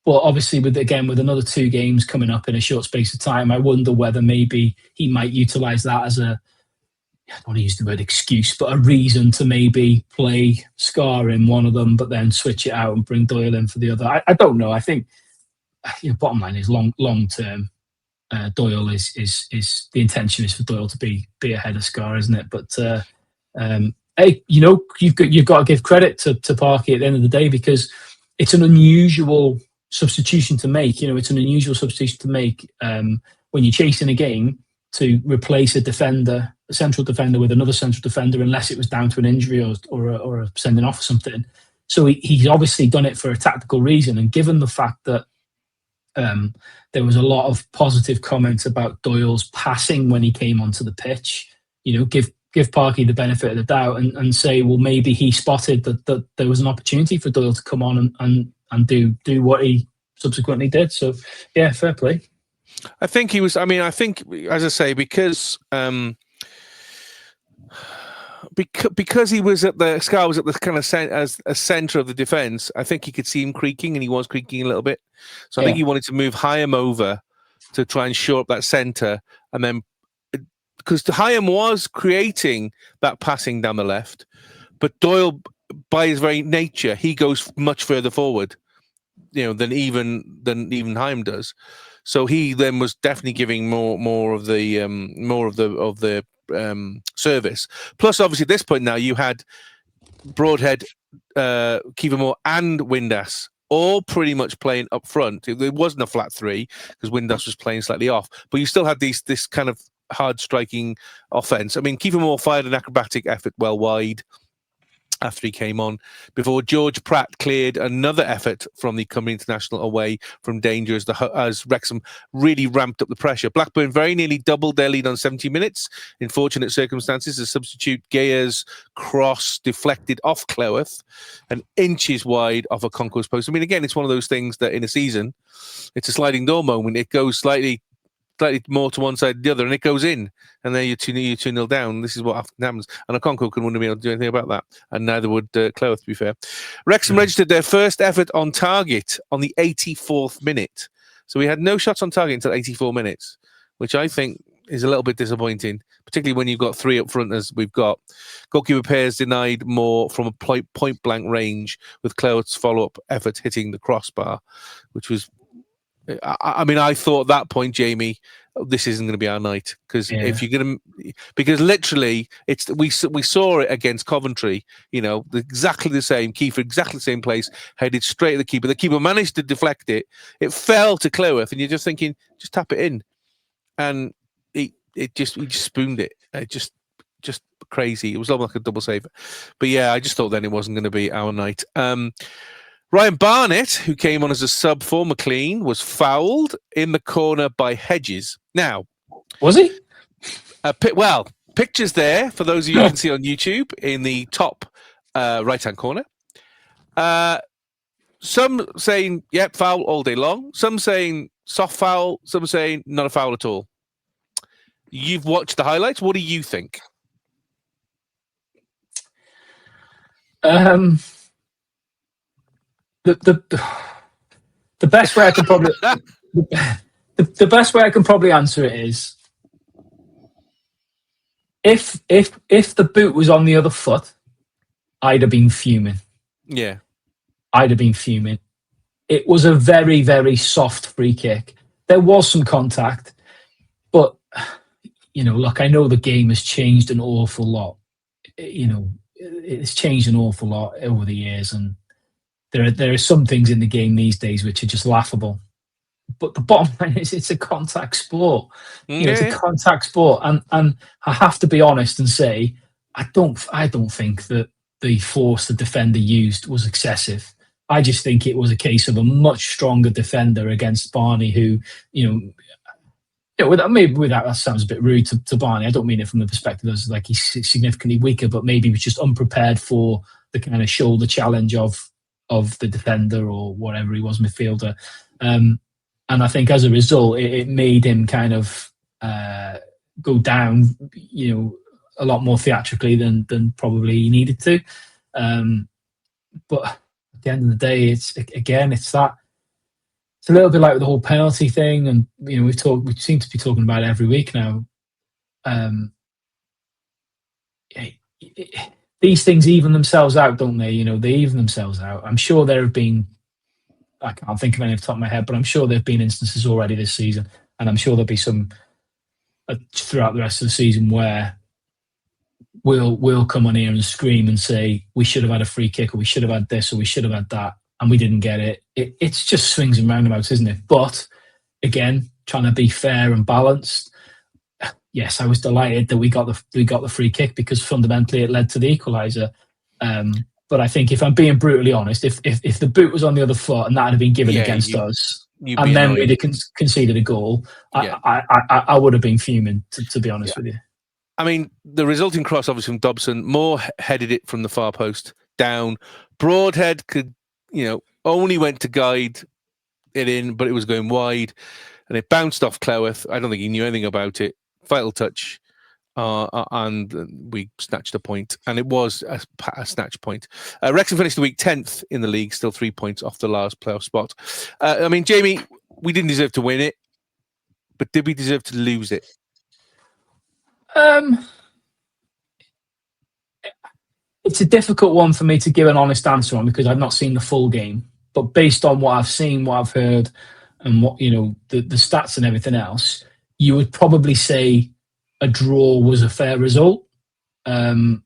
obviously, with another 2 games coming up in a short space of time, I wonder whether maybe he might utilise that as I don't want to use the word excuse, but a reason to maybe play Scar in one of them, but then switch it out and bring Doyle in for the other. I don't know. I think bottom line is long term. Doyle is the intention is for Doyle to be ahead of Scar, isn't it? But hey, you've got to give credit to Parky at the end of the day, because it's an unusual substitution to make. It's an unusual substitution to make when you're chasing a game, to replace a central defender with another central defender, unless it was down to an injury or a sending off or something. So he's obviously done it for a tactical reason. And given the fact that there was a lot of positive comments about Doyle's passing when he came onto the pitch, give Parky the benefit of the doubt and say, well, maybe he spotted that there was an opportunity for Doyle to come on and do what he subsequently did. So yeah, fair play. I think he was. I mean, I think, as I say, because he was Scar was at the kind of as a centre of the defence. I think he could see him creaking, and he was creaking a little bit. So I think he wanted to move Hyam over to try and shore up that centre, and then because Hyam was creating that passing down the left, but Doyle, by his very nature, he goes much further forward, than even Hyam does. So he then was definitely giving more of the service. Plus, obviously, at this point now you had Broadhead, Kiefer and Windass all pretty much playing up front. It wasn't a flat 3 because Windass was playing slightly off, but you still had this kind of hard striking offense. I mean, Kiefer fired an acrobatic effort well wide after he came on, before George Pratt cleared another effort from the Cymru International away from danger as Wrexham really ramped up the pressure. Blackburn very nearly doubled their lead on 70 minutes in fortunate circumstances. The substitute Gea's cross deflected off Cleworth and inches wide off a concourse post. I mean, again, it's one of those things that in a season, it's a sliding door moment. It goes slightly more to one side than the other, and it goes in, and then you're 2-0 down. This is what often happens, and a Conco wouldn't be able to do anything about that, and neither would Cleworth, to be fair. Wrexham registered their first effort on target on the 84th minute, so we had no shots on target until 84 minutes, which I think is a little bit disappointing, particularly when you've got 3 up front as we've got. Goalkeeper pairs denied more from a point blank range, with Cleworth's follow-up effort hitting the crossbar, which was, I mean, I thought at that point, Jamie, this isn't going to be our night, because if you're going to, because literally we saw it against Coventry, exactly the same. Kiefer, exactly the same place, headed straight at the keeper. The keeper managed to deflect it. It fell to Cleworth, and you're just thinking, just tap it in, and he just spooned it. It just crazy. It was almost like a double save. But yeah, I just thought then it wasn't going to be our night. Ryan Barnett, who came on as a sub for McLean, was fouled in the corner by Hedges. Now, was he? Pictures there for those of you who can see on YouTube in the top right-hand corner. Some saying, yep, foul all day long. Some saying soft foul. Some saying not a foul at all. You've watched the highlights. What do you think? The best way I can probably the best way I can probably answer it is, if the boot was on the other foot, I'd have been fuming. Yeah. I'd have been fuming. It was a very, very soft free kick. There was some contact, but, look, I know the game has changed an awful lot. It's changed an awful lot over the years, and there are some things in the game these days which are just laughable. But the bottom line is, it's a contact sport. It's a contact sport, and I have to be honest and say, I don't think that the force the defender used was excessive. I just think it was a case of a much stronger defender against Barney, who, maybe that sounds a bit rude to Barney. I don't mean it from the perspective of like he's significantly weaker, but maybe he was just unprepared for the kind of shoulder challenge of the defender or whatever he was, midfielder. And I think as a result, it made him kind of go down, a lot more theatrically than probably he needed to. But at the end of the day, it's that. It's a little bit like with the whole penalty thing, and we seem to be talking about it every week now. These things even themselves out, don't they? They even themselves out. I'm sure there have been, I can't think of any off the top of my head, but I'm sure there have been instances already this season, and I'm sure there'll be some throughout the rest of the season where we'll come on here and scream and say we should have had a free kick, or we should have had this, or we should have had that, and we didn't get it. It's just swings and roundabouts, isn't it? But again, trying to be fair and balanced. Yes, I was delighted that we got the free kick, because fundamentally it led to the equaliser. But I think, if I'm being brutally honest, if the boot was on the other foot and that had been given against us, and then we'd have conceded a goal, I would have been fuming, to be honest with you. I mean, the resulting cross, obviously, from Dobson, Moore headed it from the far post down. Broadhead could, only went to guide it in, but it was going wide, and it bounced off Cleworth. I don't think he knew anything about it. Vital touch, and we snatched a point, and it was a snatch point. Wrexham finished the week 10th in the league, still 3 points off the last playoff spot. I mean, Jamie, we didn't deserve to win it, but did we deserve to lose it? It's a difficult one for me to give an honest answer on, because I've not seen the full game. But based on what I've seen, what I've heard, and what the stats and everything else, you would probably say a draw was a fair result. But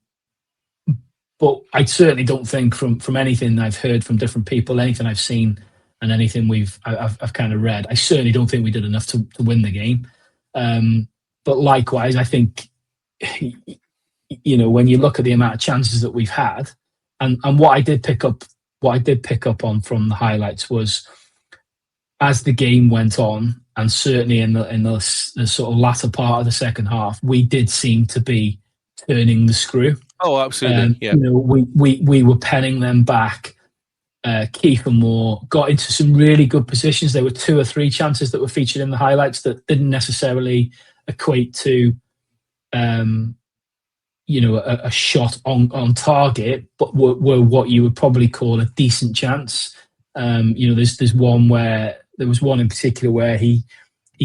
I certainly don't think, from anything I've heard from different people, anything I've seen, and anything I've kind of read, I certainly don't think we did enough to win the game. But likewise, I think, when you look at the amount of chances that we've had, and what I did pick up on from the highlights was, as the game went on, and certainly in the sort of latter part of the second half, we did seem to be turning the screw. Oh, absolutely. Yeah. We were penning them back. Keith and Moore got into some really good positions. There were 2 or 3 chances that were featured in the highlights that didn't necessarily equate to a shot on target, but were what you would probably call a decent chance. There's one where there was one in particular where he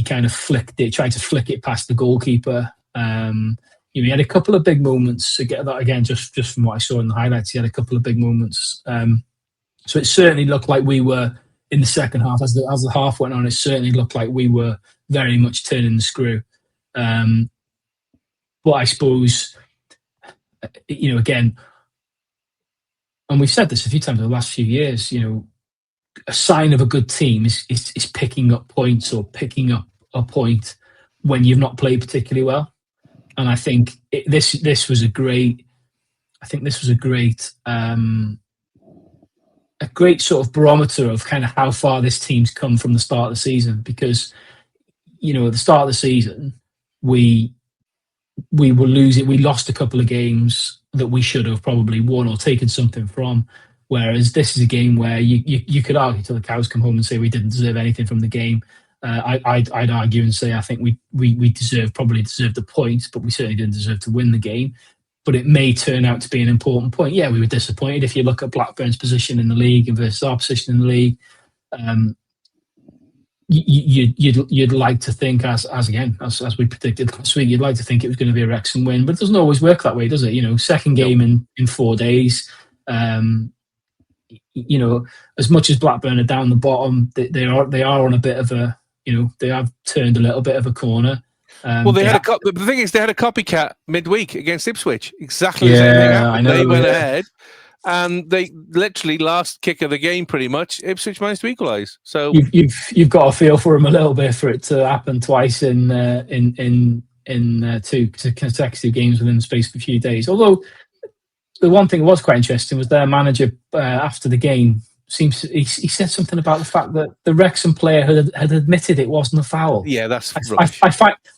kind of tried to flick it past the goalkeeper. He had a couple of big moments. Again, just from what I saw in the highlights, he had a couple of big moments. So it certainly looked like we were, in the second half, as the half went on, it certainly looked like we were very much turning the screw. But I suppose, again, and we've said this a few times over the last few years, a sign of a good team is picking up points, or picking up a point when you've not played particularly well. And I think this was a great sort of barometer of kind of how far this team's come from the start of the season. Because, at the start of the season, we were losing. We lost a couple of games that we should have probably won or taken something from. Whereas this is a game where you could argue till the cows come home and say we didn't deserve anything from the game. I'd argue and say I think we probably deserved the points, but we certainly didn't deserve to win the game. But it may turn out to be an important point. Yeah, we were disappointed. If you look at Blackburn's position in the league and versus our position in the league, you'd like to think, as we predicted last week, you'd like to think it was going to be a Wrexham win, but it doesn't always work that way, does it? Second game in 4 days. As much as Blackburn are down the bottom, they are on a bit of a, they have turned a little bit of a corner. Well, the thing is, they had a copycat midweek against Ipswich. Exactly the same thing happened. I know, they went ahead, and they literally last kick of the game, pretty much. Ipswich managed to equalise. So you've got a feel for them a little bit for it to happen twice in 2 consecutive games within the space of a few days. Although the one thing that was quite interesting was their manager after the game he said something about the fact that the Wrexham player had admitted it wasn't a foul. Yeah, that's rubbish. I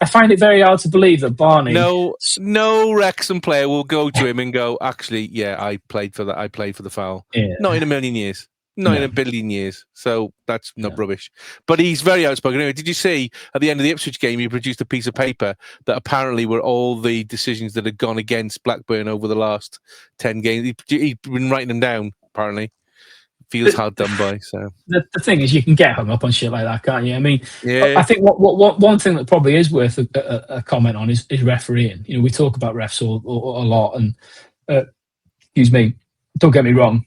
find it very hard to believe that Barney. No Wrexham player will go to him and go, actually, yeah, I played for that. I played for the foul. Yeah. Not in a million years. Not in a billion years. So that's not rubbish. But he's very outspoken. Anyway, did you see at the end of the Ipswich game, he produced a piece of paper that apparently were all the decisions that had gone against Blackburn over the last 10 games? He'd been writing them down, apparently. Feels hard done by. So the thing is, you can get hung up on shit like that, can't you? I mean, yeah. I think what one thing that probably is worth a comment on is refereeing. We talk about refs a lot, and excuse me, don't get me wrong.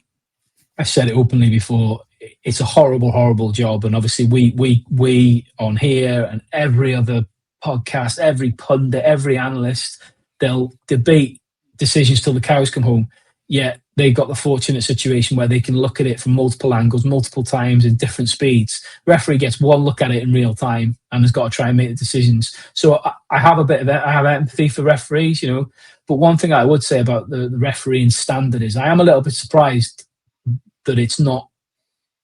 I said it openly before. It's a horrible, horrible job, and obviously we on here and every other podcast, every pundit, every analyst, they'll debate decisions till the cows come home. Yet they got the fortunate situation where they can look at it from multiple angles, multiple times in different speeds. Referee gets one look at it in real time and has got to try and make the decisions. So I have empathy for referees, But one thing I would say about the refereeing standard is I am a little bit surprised that it's not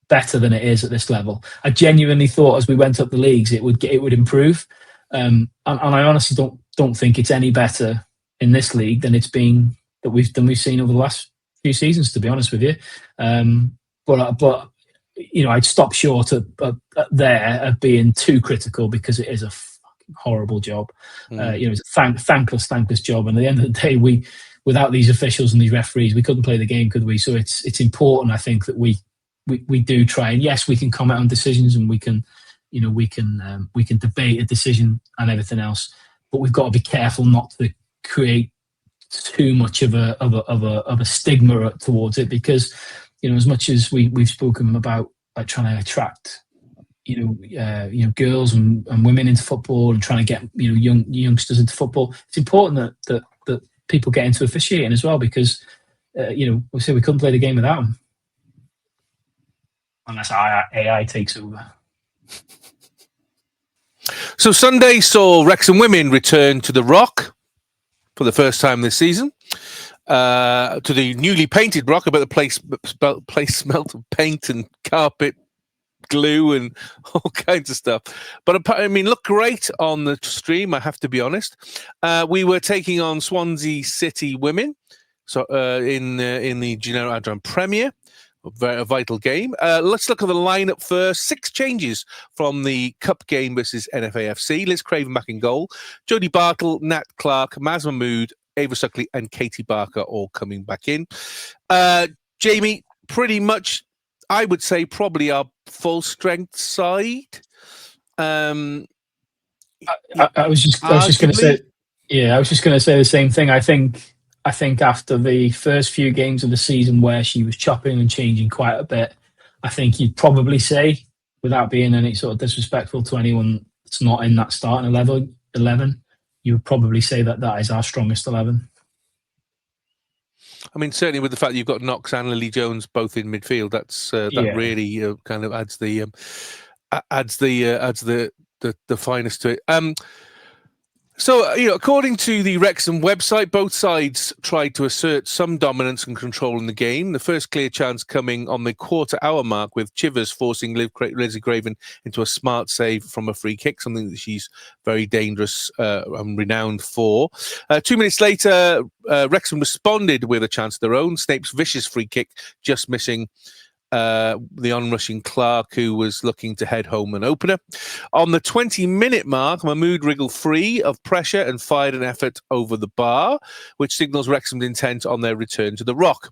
better than it is at this level. I genuinely thought as we went up the leagues it would improve, and I honestly don't think it's any better in this league than we've seen over the last few seasons, to be honest with you. But I'd stop short of being too critical because it is a fucking horrible job. It's a thankless job, and at the end of the day, without these officials and these referees, we couldn't play the game, could we? So it's important, I think, that we do try, and yes, we can comment on decisions and we can debate a decision and everything else, but we've got to be careful not to create too much of a stigma towards it, because as much as we've spoken about like trying to attract girls and women into football and trying to get youngsters into football, it's important that people get into officiating as well, because we say we couldn't play the game without them unless AI takes over. So Sunday saw Wrexham Women return to the Rock for the first time this season, to the newly painted Rock. About the place smelt of paint and carpet glue and all kinds of stuff. But I mean, looked great on the stream, I have to be honest. We were taking on Swansea City Women, so in the Gennaro Adrian Premier. A vital game. Let's look at the lineup first. 6 changes from the Cup game versus NFAFC. Liz Craven back in goal. Jodie Bartle, Nat Clark, Maz Mahmood, Ava Suckley and Katie Barker all coming back in. Jamie, pretty much, I would say, probably our full strength side. I was just going to say, I was just going to say the same thing. I think after the first few games of the season where she was chopping and changing quite a bit, I think you'd probably say, without being any sort of disrespectful to anyone that's not in that starting 11, you would probably say that is our strongest 11. I mean, certainly with the fact that you've got Knox and Lily Jones both in midfield, that really kind of adds the finest to it. So, according to the Wrexham website, both sides tried to assert some dominance and control in the game. The first clear chance coming on the quarter-hour mark, with Chivers forcing Lizzie Craven into a smart save from a free kick, something that she's very dangerous and renowned for. 2 minutes later, Wrexham responded with a chance of their own. Snape's vicious free kick just missing the onrushing Clark, who was looking to head home an opener. On the 20-minute mark, Mahmood wriggled free of pressure and fired an effort over the bar, which signals Wrexham's intent on their return to the Rock.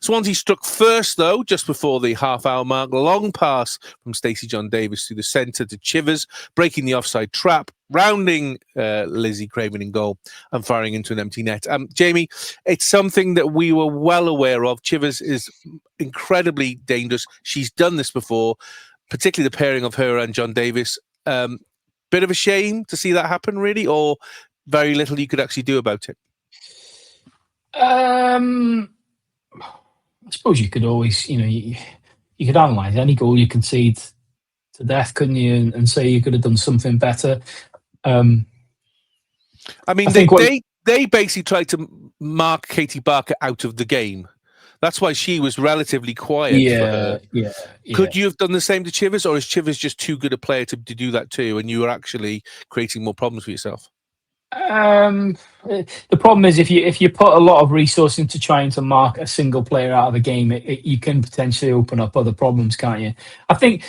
Swansea struck first, though, just before the half-hour mark. Long pass from Stacey John Davis through the centre to Chivers, breaking the offside trap, rounding Lizzie Craven in goal and firing into an empty net. Jamie, it's something that we were well aware of. Chivers is incredibly dangerous. She's done this before, particularly the pairing of her and John Davis. Bit of a shame to see that happen, really, or very little you could actually do about it? I suppose you could always, you could analyse any goal you concede to death, couldn't you, and say you could have done something better. I mean, they basically tried to mark Katie Barker out of the game. That's why she was relatively quiet for her. Yeah. Could you have done the same to Chivers, or is Chivers just too good a player to do that too, and you were actually creating more problems for yourself? The problem is if you put a lot of resource into trying to mark a single player out of a game, you can potentially open up other problems, can't you? I think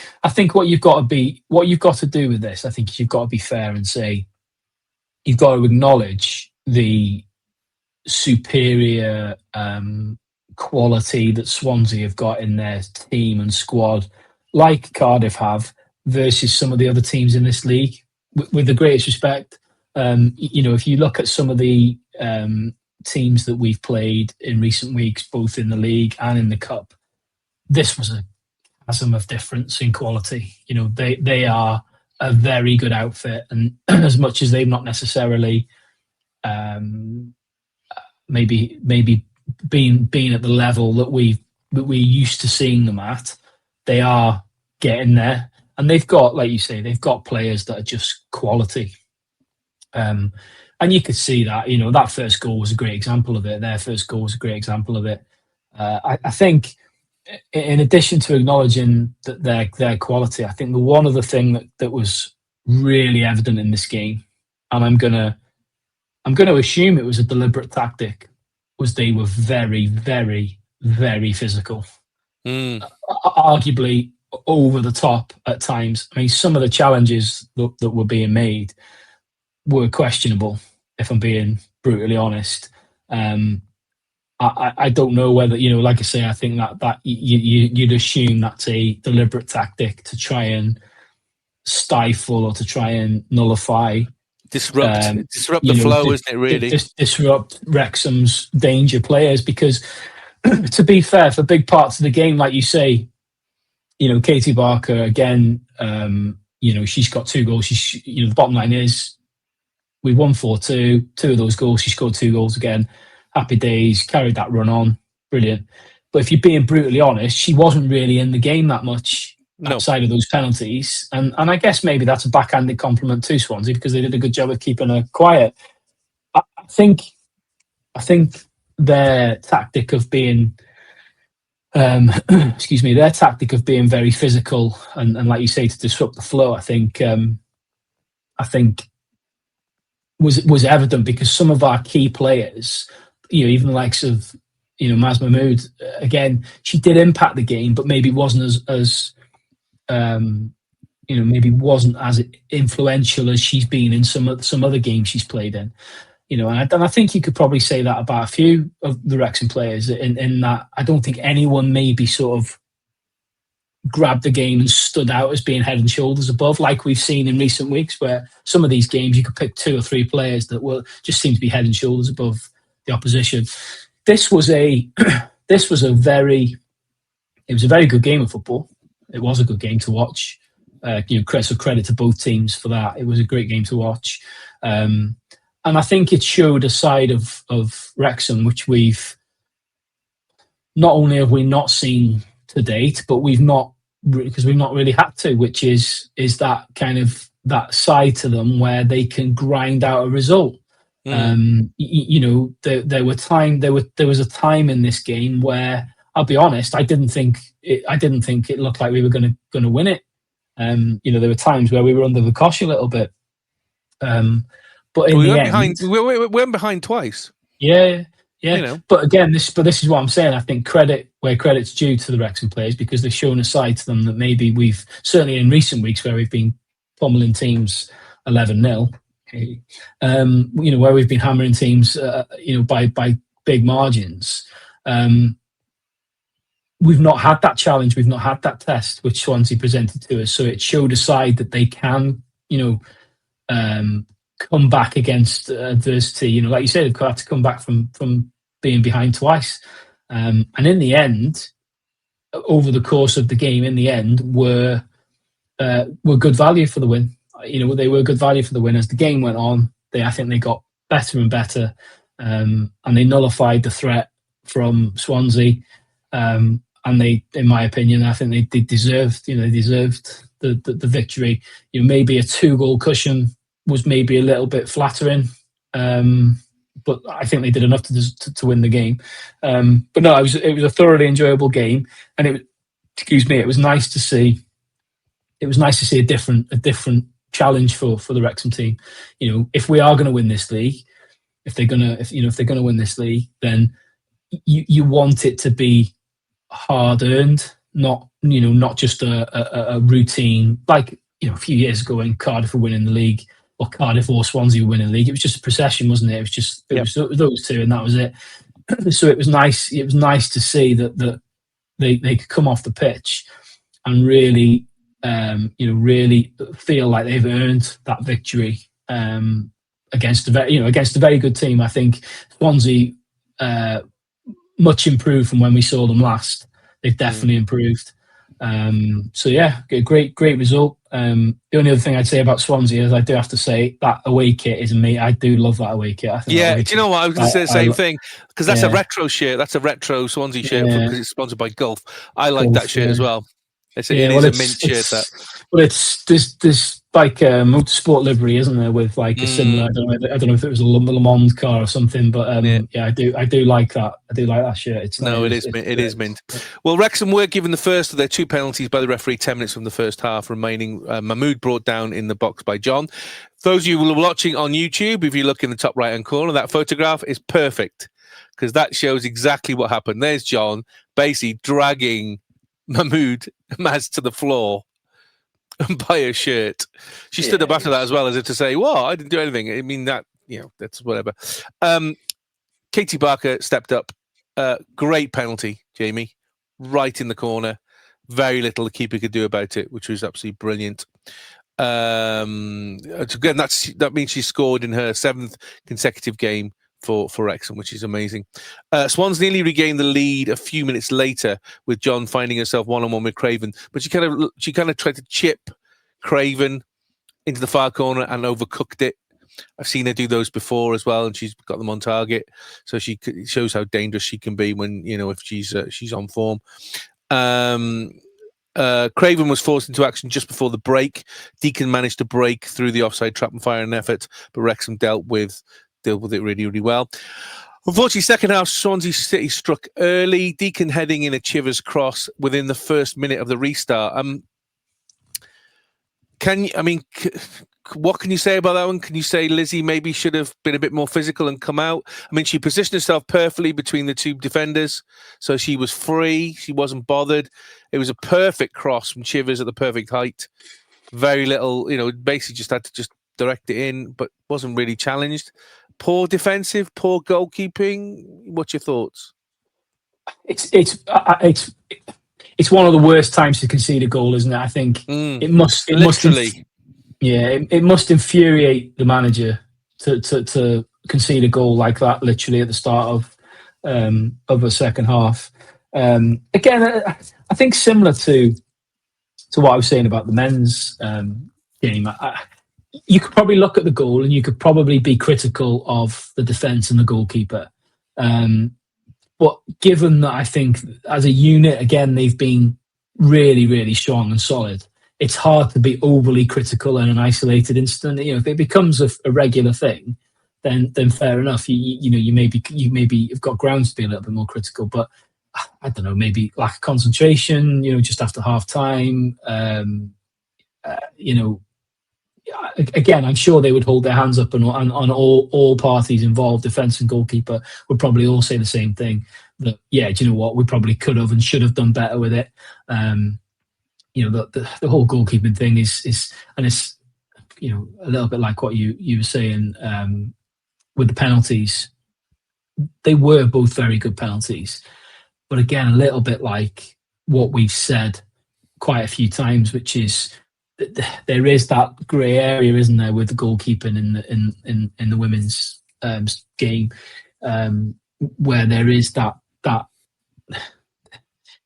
what you've got to do with this, I think you've got to be fair and say you've got to acknowledge the superior quality that Swansea have got in their team and squad, like Cardiff have, versus some of the other teams in this league. With the greatest respect. If you look at some of the teams that we've played in recent weeks, both in the league and in the cup, this was a chasm of difference in quality. They are a very good outfit, and as much as they've not necessarily maybe been at the level that we're used to seeing them at, they are getting there, and they've got, like you say, they've got players that are just quality. And you could see that, that first goal was a great example of it. Their first goal was a great example of it. I think, in addition to acknowledging that their quality, I think the one other thing that was really evident in this game, and I'm gonna assume it was a deliberate tactic, was they were very, very, very physical. Arguably over the top at times. I mean, some of the challenges that were being made were questionable, if I'm being brutally honest. I don't know whether, like I say, I think that you'd assume that's a deliberate tactic to try and stifle or to try and nullify, disrupt the flow, isn't it? Really, disrupt Wrexham's danger players. Because, to be fair, for big parts of the game, like you say, Katie Barker again. She's got 2 goals. The bottom line is, we won 4-2. 2 of those goals, she scored 2 goals again. Happy days, carried that run on. Brilliant. But if you're being brutally honest, she wasn't really in the game that much outside of those penalties. And I guess maybe that's a backhanded compliment to Swansea, because they did a good job of keeping her quiet. I think their tactic of being their tactic of being very physical and like you say, to disrupt the flow, I think was evident, because some of our key players, even the likes of Maz Mahmood, again, she did impact the game, but maybe wasn't as influential as she's been in some other games she's played in. And I think you could probably say that about a few of the Wrexham players, in that I don't think anyone maybe sort of grabbed the game and stood out as being head and shoulders above, like we've seen in recent weeks, where some of these games you could pick 2 or 3 players that will just seem to be head and shoulders above the opposition. This was a very good game of football. It was a good game to watch. Credit to both teams for that. It was a great game to watch. And I think it showed a side of Wrexham which not only have we not seen to date, but we've not really had to, which is that kind of that side to them where they can grind out a result. There was a time in this game where, I'll be honest, I didn't think it looked like we were going to win it. There were times where we were under the cosh a little bit. But in the end, we went behind twice. Yeah. But again, this is what I'm saying. I think credit where credit's due to the Wrexham players, because they've shown a side to them that maybe we've, certainly in recent weeks where we've been pummeling teams 11-0, where we've been hammering teams, by big margins. we've not had that challenge. We've not had that test which Swansea presented to us. So it showed a side that they can, come back against adversity. Like you said, they've had to come back from being behind twice. And in the end, over the course of the game, were good value for the win. They were good value for the win as the game went on. I think they got better and better, and they nullified the threat from Swansea. And they, in my opinion, I think they deserved. They deserved the victory. Maybe a 2-goal cushion was maybe a little bit flattering, but I think they did enough to win the game. But no, it was a thoroughly enjoyable game, and it was nice to see. It was nice to see a different challenge for the Wrexham team. If we are going to win this league, if they're going to win this league, then you want it to be hard earned, not just a routine like a few years ago when Cardiff were winning the league, or Cardiff or Swansea were winning the league. It was just a procession, wasn't it? It was those two, and that was it. So it was nice. It was nice to see that they could come off the pitch and really, really feel like they've earned that victory against a very good team. I think Swansea much improved from when we saw them last. They've definitely improved. So yeah, great result. The only other thing I'd say about Swansea is I do have to say that away kit is me. I do love that away kit. Do you know what? I was going to say the same thing, because that's a retro shirt. That's a retro Swansea shirt because it's sponsored by Gulf. I like that shirt as well. It is a mint shirt. Well, it's this like a motorsport livery, isn't there? With like a similar. I don't know if it was a Le Mans car or something, but I do like that. I do like that shirt. It is mint. Well, Wrexham were given the first of their 2 penalties by the referee 10 minutes from the first half remaining. Mahmood brought down in the box by John. Those of you who are watching on YouTube, if you look in the top right hand corner, that photograph is perfect because that shows exactly what happened. There's John basically dragging Maz to the floor by her shirt. She stood up after that as well, as if to say, "Well, I didn't do anything." I mean, that's whatever. Katie Barker stepped up. Great penalty, Jamie, right in the corner. Very little the keeper could do about it, which was absolutely brilliant. Again, that means she scored in her 7th consecutive game for Wrexham, which is amazing. Swans nearly regained the lead a few minutes later with John finding herself one-on-one with Craven, but she kind of tried to chip Craven into the far corner and overcooked it. I've seen her do those before as well, and she's got them on target. So it shows how dangerous she can be when if she's on form. Craven was forced into action just before the break. Deacon managed to break through the offside trap and fire an effort, but Wrexham dealt with it really, really well. Unfortunately, second half, Swansea City struck early. Deacon heading in a Chivers cross within the first minute of the restart. What can you say about that one? Can you say Lizzie maybe should have been a bit more physical and come out? I mean, she positioned herself perfectly between the 2 defenders, so she was free. She wasn't bothered. It was a perfect cross from Chivers at the perfect height. Very little, basically just had to just direct it in, but wasn't really challenged. Poor defensive, poor goalkeeping. What's your thoughts? It's one of the worst times to concede a goal, isn't it? I think it must infuriate the manager to concede a goal like that, literally at the start of a second half. Again, I think similar to what I was saying about the men's game. You could probably look at the goal and you could probably be critical of the defence and the goalkeeper. But given that I think as a unit, again, they've been really, really strong and solid, it's hard to be overly critical in an isolated incident. If it becomes a regular thing, then fair enough. You maybe you've got grounds to be a little bit more critical. But I don't know, maybe lack of concentration. Just after half time. Again, I'm sure they would hold their hands up, and on all parties involved, defence and goalkeeper, would probably all say the same thing. That do you know what, we probably could have and should have done better with it. The whole goalkeeping thing is a little bit like what you were saying with the penalties. They were both very good penalties, But again, a little bit like what we've said quite a few times, which is there is that grey area, isn't there, with the goalkeeping in the women's game, where there is that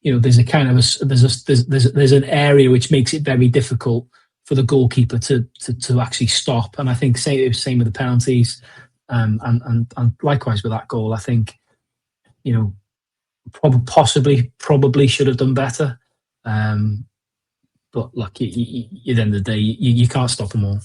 there's a kind of there's an area which makes it very difficult for the goalkeeper to actually stop. And I think same with the penalties, and likewise with that goal. I think probably should have done better. But look, at the end of the day, you can't stop them all.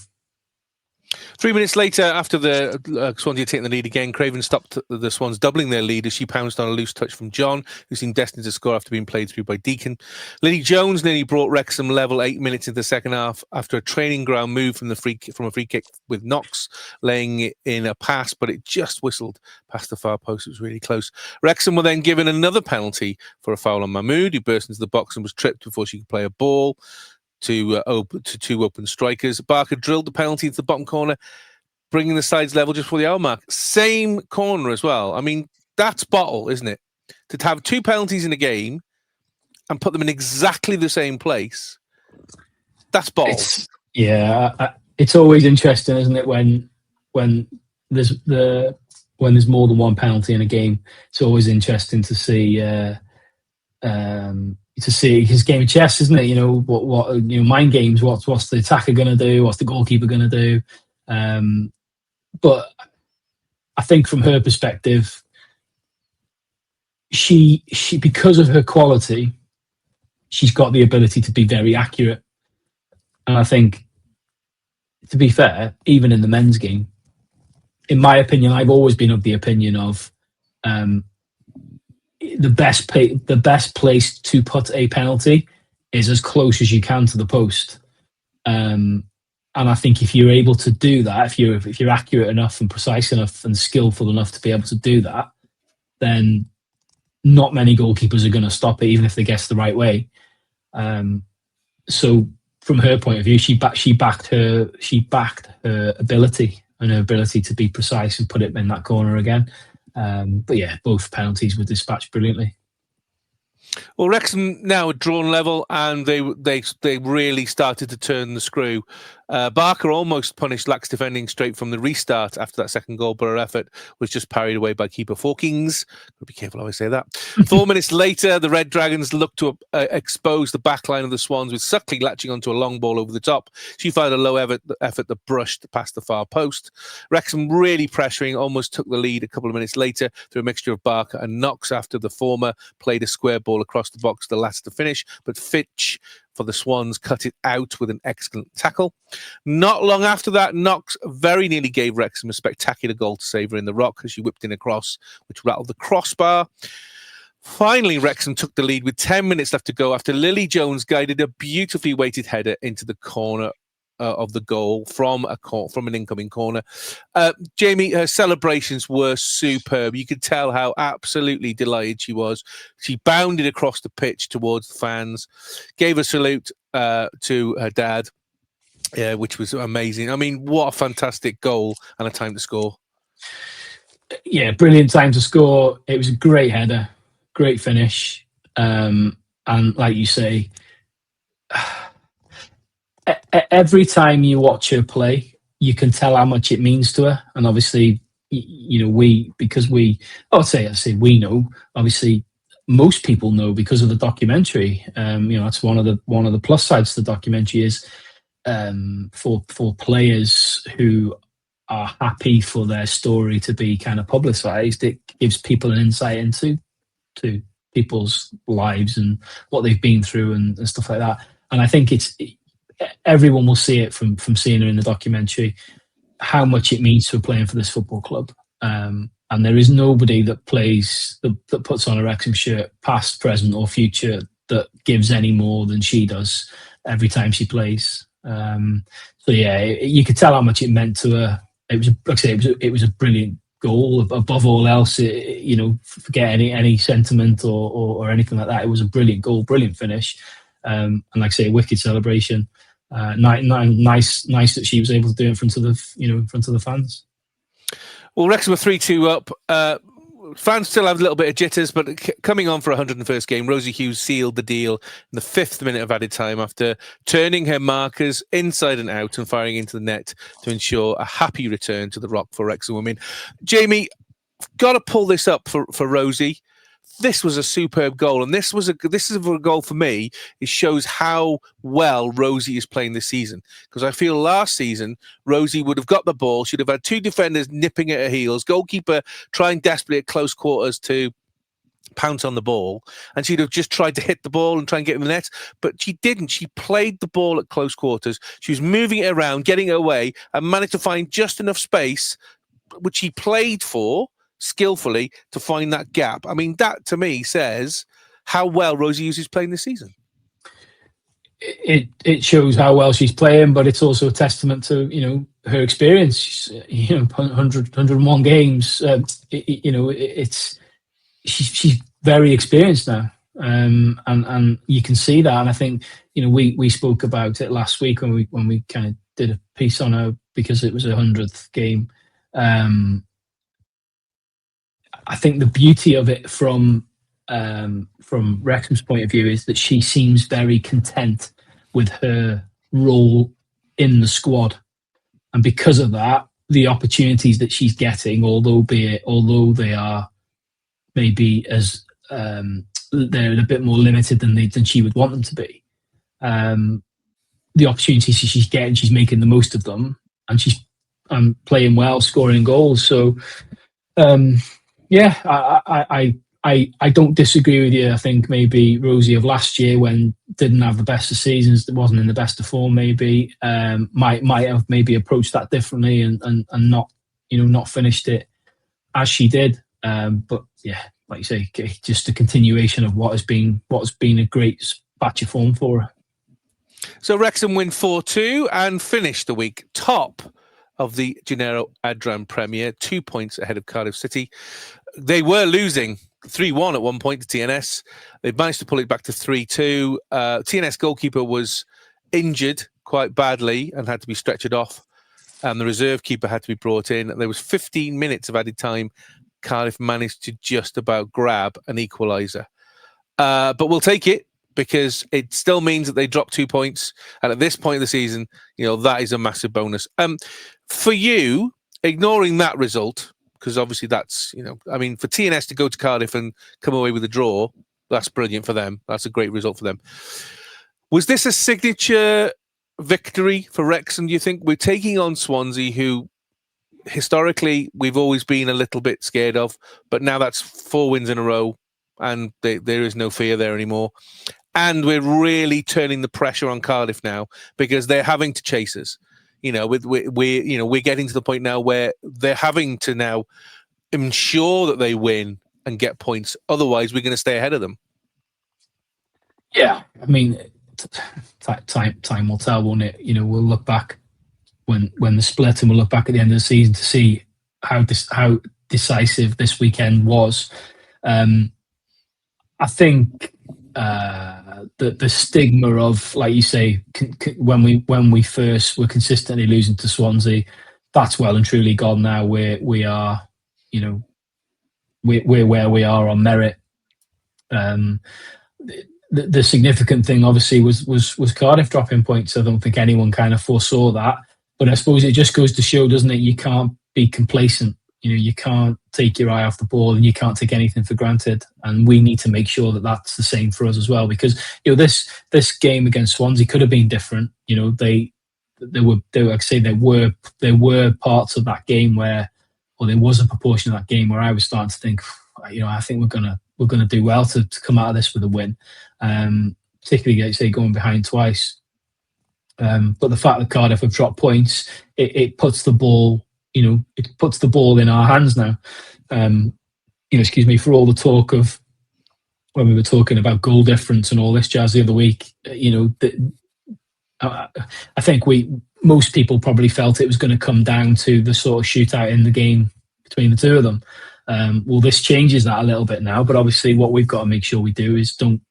3 minutes later, after the Swansea taking the lead again, Craven stopped the Swans doubling their lead as she pounced on a loose touch from John, who seemed destined to score after being played through by Deacon. Lily Jones nearly brought Wrexham level 8 minutes into the second half after a training ground move from a free kick with Knox laying in a pass, but it just whistled past the far post. It was really close. Wrexham were then given another penalty for a foul on Mahmood, who burst into the box and was tripped before she could play a ball to two open strikers. Barker drilled the penalty into the bottom corner, bringing the sides level just before the hour mark. Same corner as well. I mean, that's bottle, isn't it? To have two penalties in a game and put them in exactly the same place, that's bottle. It's always interesting, isn't it, when there's more than one penalty in a game. It's always interesting to see his game of chess, isn't it? What mind games. What's the attacker going to do? What's the goalkeeper going to do? But I think from her perspective, she because of her quality, she's got the ability to be very accurate. And I think, to be fair, even in the men's game, in my opinion, I've always been of the opinion of the best place to put a penalty is as close as you can to the post. And I think if you're able to do that, if you're accurate enough and precise enough and skillful enough to be able to do that, then not many goalkeepers are going to stop it, even if they guess the right way. So from her point of view, she backed her ability and her ability to be precise and put it in that corner again. But yeah, both penalties were dispatched brilliantly. Well, Wrexham now had drawn level, and they really started to turn the screw. Barker almost punished lax defending straight from the restart after that second goal, but her effort was just parried away by keeper Fawkins. Gotta be careful how I say that. 4 minutes later, the Red Dragons looked to expose the back line of the Swans, with Suckley latching onto a long ball over the top. She fired a low effort that brushed past the far post. Wrexham really pressuring, almost took the lead a couple of minutes later through a mixture of Barker and Knox after the former played a square ball across the box, the last to finish, but Fitch for the Swans cut it out with an excellent tackle. Not long after that, Knox very nearly gave Wrexham a spectacular goal to save her in the rock as she whipped in a cross, which rattled the crossbar. Finally, Wrexham took the lead with 10 minutes left to go after Lily Jones guided a beautifully weighted header into the corner of the goal from an incoming corner. Jamie, her celebrations were superb. You could tell how absolutely delighted she was. She bounded across the pitch towards the fans, gave a salute to her dad, which was amazing. I mean, what a fantastic goal and a time to score. Yeah, brilliant time to score. It was a great header, great finish. And like you say, every time you watch her play, you can tell how much it means to her. And obviously, we know, obviously most people know because of the documentary. That's one of the plus sides to the documentary is for players who are happy for their story to be kind of publicized. It gives people an insight into people's lives and what they've been through and stuff like that. And I think everyone will see it from seeing her in the documentary, how much it means to her playing for this football club. And there is nobody that puts on a Wrexham shirt, past, present or future, that gives any more than she does every time she plays. So yeah, you could tell how much it meant to her. It was, like I say, it was a brilliant goal. Above all else, forget any sentiment or anything like that. It was a brilliant goal, brilliant finish, and like I say, a wicked celebration. Nice that she was able to do it in front of the fans. Well, Wrexham were 3-2 up. fans still have a little bit of jitters, but coming on for 101st game, Rosie Hughes sealed the deal in the 5th minute of added time after turning her markers inside and out and firing into the net to ensure a happy return to the Rock for Wrexham Women. Jamie, got to pull this up for Rosie. This was a superb goal, and this is a goal for me. It shows how well Rosie is playing this season, because I feel last season Rosie would have got the ball, she'd have had 2 defenders nipping at her heels, goalkeeper trying desperately at close quarters to pounce on the ball, and she'd have just tried to hit the ball and try and get in the net, but she didn't. She played the ball at close quarters. She was moving it around, getting it away, and managed to find just enough space, which she played for skillfully to find that gap. I mean, that to me says how well Rosie Hughes is playing this season. It shows how well she's playing, but it's also a testament to her experience. 101 games. She's very experienced now, and you can see that. And I think we spoke about it last week when we kind of did a piece on her because it was a 100th game. I think the beauty of it from Wrexham's point of view is that she seems very content with her role in the squad, and because of that, the opportunities that she's getting, although they are maybe they're a bit more limited than she would want them to be, the opportunities she's getting, she's making the most of them, and she's playing well, scoring goals. So. Yeah, I don't disagree with you. I think maybe Rosie of last year, when didn't have the best of seasons, wasn't in the best of form, maybe might have maybe approached that differently and not finished it as she did. But yeah, like you say, just a continuation of what's been a great batch of form for her. So Wrexham win 4-2 and finish the week top of the Gennaro Adrian Premier, 2 points ahead of Cardiff City. They were losing 3-1 at one point to TNS. They've managed to pull it back to 3-2. TNS goalkeeper was injured quite badly and had to be stretchered off, and the reserve keeper had to be brought in. There was 15 minutes of added time. Cardiff managed to just about grab an equaliser. But we'll take it, because it still means that they dropped 2 points. And at this point of the season, that is a massive bonus. For you, ignoring that result, because obviously that's, for TNS to go to Cardiff and come away with a draw, that's brilliant for them. That's a great result for them. Was this a signature victory for Wrexham, do you think? We're taking on Swansea, who historically we've always been a little bit scared of, but now that's 4 wins in a row, and there is no fear there anymore. And we're really turning the pressure on Cardiff now, because they're having to chase us. We're getting to the point now where they're having to now ensure that they win and get points. Otherwise, we're going to stay ahead of them. Yeah, I mean, time will tell, won't it? We'll look back when the split, and we'll look back at the end of the season to see how decisive this weekend was. I think the stigma of, like you say, when we first were consistently losing to Swansea, that's well and truly gone now. We are, we're where we are on merit. The significant thing, obviously, was Cardiff dropping points. I don't think anyone kind of foresaw that, but I suppose it just goes to show, doesn't it? You can't be complacent. You can't take your eye off the ball, and you can't take anything for granted. And we need to make sure that that's the same for us as well, because this game against Swansea could have been different. There were parts of that game where, or there was a proportion of that game where I was starting to think, I think we're gonna do well to come out of this with a win, particularly, like say, going behind twice. But the fact that Cardiff have dropped points, it puts the ball. It puts the ball in our hands now. Excuse me, for all the talk of when we were talking about goal difference and all this jazz the other week. I think most people probably felt it was going to come down to the sort of shootout in the game between the two of them. Well, this changes that a little bit now, but obviously, what we've got to make sure we do is don't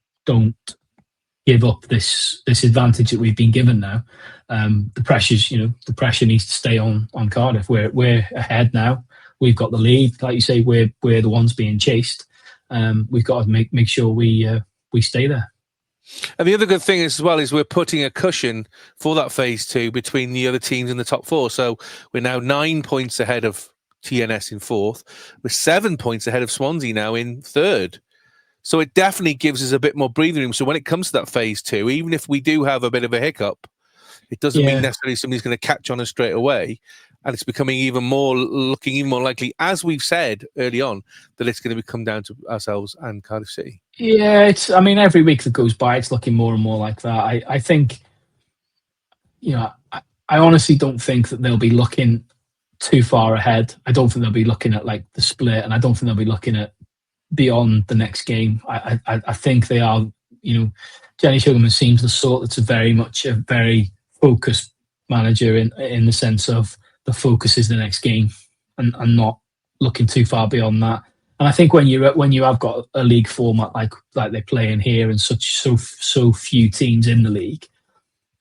give up this advantage that we've been given now. The pressure needs to stay on Cardiff. We're ahead now. we've got the lead. Like you say, we're the ones being chased. We've got to make sure we stay there. And the other good thing as well is we're putting a cushion for that phase 2 between the other teams in the top 4. So we're now 9 points ahead of TNS in 4th. We're 7 points ahead of Swansea now in 3rd. So it definitely gives us a bit more breathing room. So when it comes to that phase 2, even if we do have a bit of a hiccup, it doesn't mean necessarily somebody's going to catch on us straight away. And it's becoming looking even more likely, as we've said early on, that it's going to come down to ourselves and Cardiff City. Yeah, every week that goes by, it's looking more and more like that. I think, I honestly don't think that they'll be looking too far ahead. I don't think they'll be looking at like the split, and I don't think they'll be looking at beyond the next game. I think they are, Jenny Sugarman seems the sort that's very much a very focused manager in the sense of the focus is the next game and not looking too far beyond that. And I think when you have got a league format like they play in here and so few teams in the league,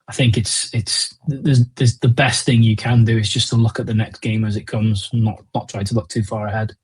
I think there's the best thing you can do is just to look at the next game as it comes, not try to look too far ahead.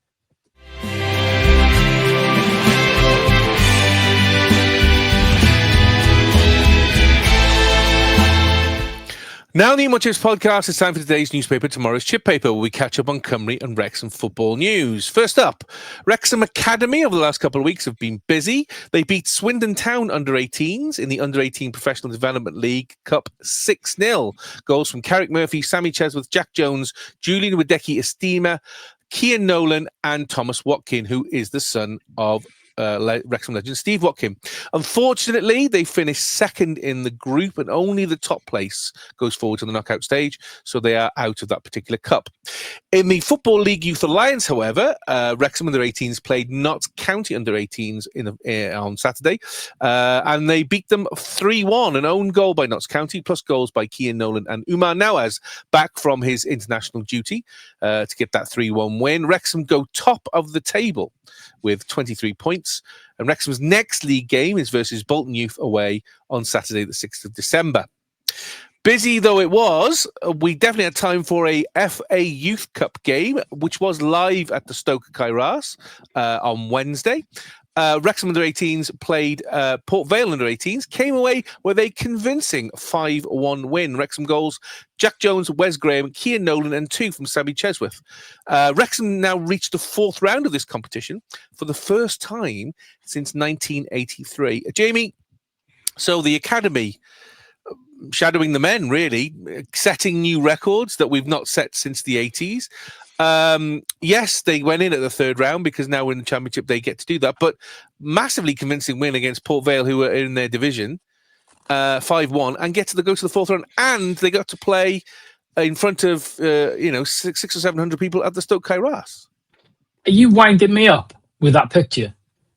Now, the Much Chips podcast, it's time for today's newspaper, tomorrow's chip paper, where we catch up on Cymru and Wrexham football news. First up, Wrexham Academy over the last couple of weeks have been busy. They beat Swindon Town under-18s in the Under-18 Professional Development League Cup 6-0. Goals from Carrick Murphy, Sammy Chesworth, Jack Jones, Julian Wadecki Estima, Kian Nolan and Thomas Watkin, who is the son of Wrexham legend Steve Watkin. Unfortunately, they finished second in the group and only the top place goes forward to the knockout stage, so they are out of that particular cup. In the Football League Youth Alliance, however, Wrexham under-18s played Notts County under-18s on Saturday, and they beat them 3-1. An own goal by Notts County, plus goals by Kian Nolan and Umar Nawaz, back from his international duty to get that 3-1 win. Wrexham go top of the table with 23 points. And Wrexham's next league game is versus Bolton Youth away on Saturday, the 6th of December. Busy though it was, we definitely had time for a FA Youth Cup game, which was live at the Stoke Kairas on Wednesday. Wrexham under-18s played Port Vale under-18s, came away with a convincing 5-1 win. Wrexham goals, Jack Jones, Wes Graham, Kian Nolan and 2 from Sammy Chesworth. Wrexham now reached the 4th round of this competition for the first time since 1983. Jamie, so the academy shadowing the men, really, setting new records that we've not set since the 80s. Yes, they went in at the 3rd round because now in the Championship they get to do that, but massively convincing win against Port Vale, who were in their division, 5-1, and go to the 4th round, and they got to play in front of 600 or 700 people at the Stoke Kairas. Are you winding me up with that picture?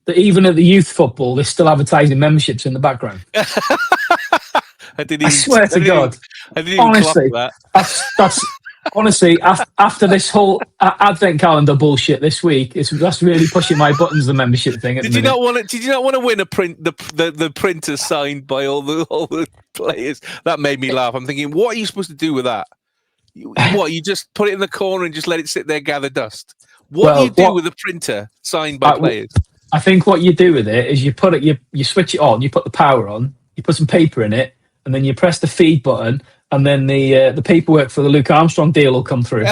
That even at the youth football, they're still advertising memberships in the background. I swear to God. Honestly, that's honestly, after this whole advent calendar bullshit this week, that's really pushing my buttons. The membership thing. Did you not want to win a print? The printer signed by all the players. That made me laugh. I'm thinking, what are you supposed to do with that? What, you just put it in the corner and just let it sit there, gather dust? What do you do with a printer signed by players? I think what you do with it is you put it, you switch it on, you put the power on, you put some paper in it, and then you press the feed button. And then the paperwork for the Luke Armstrong deal will come through.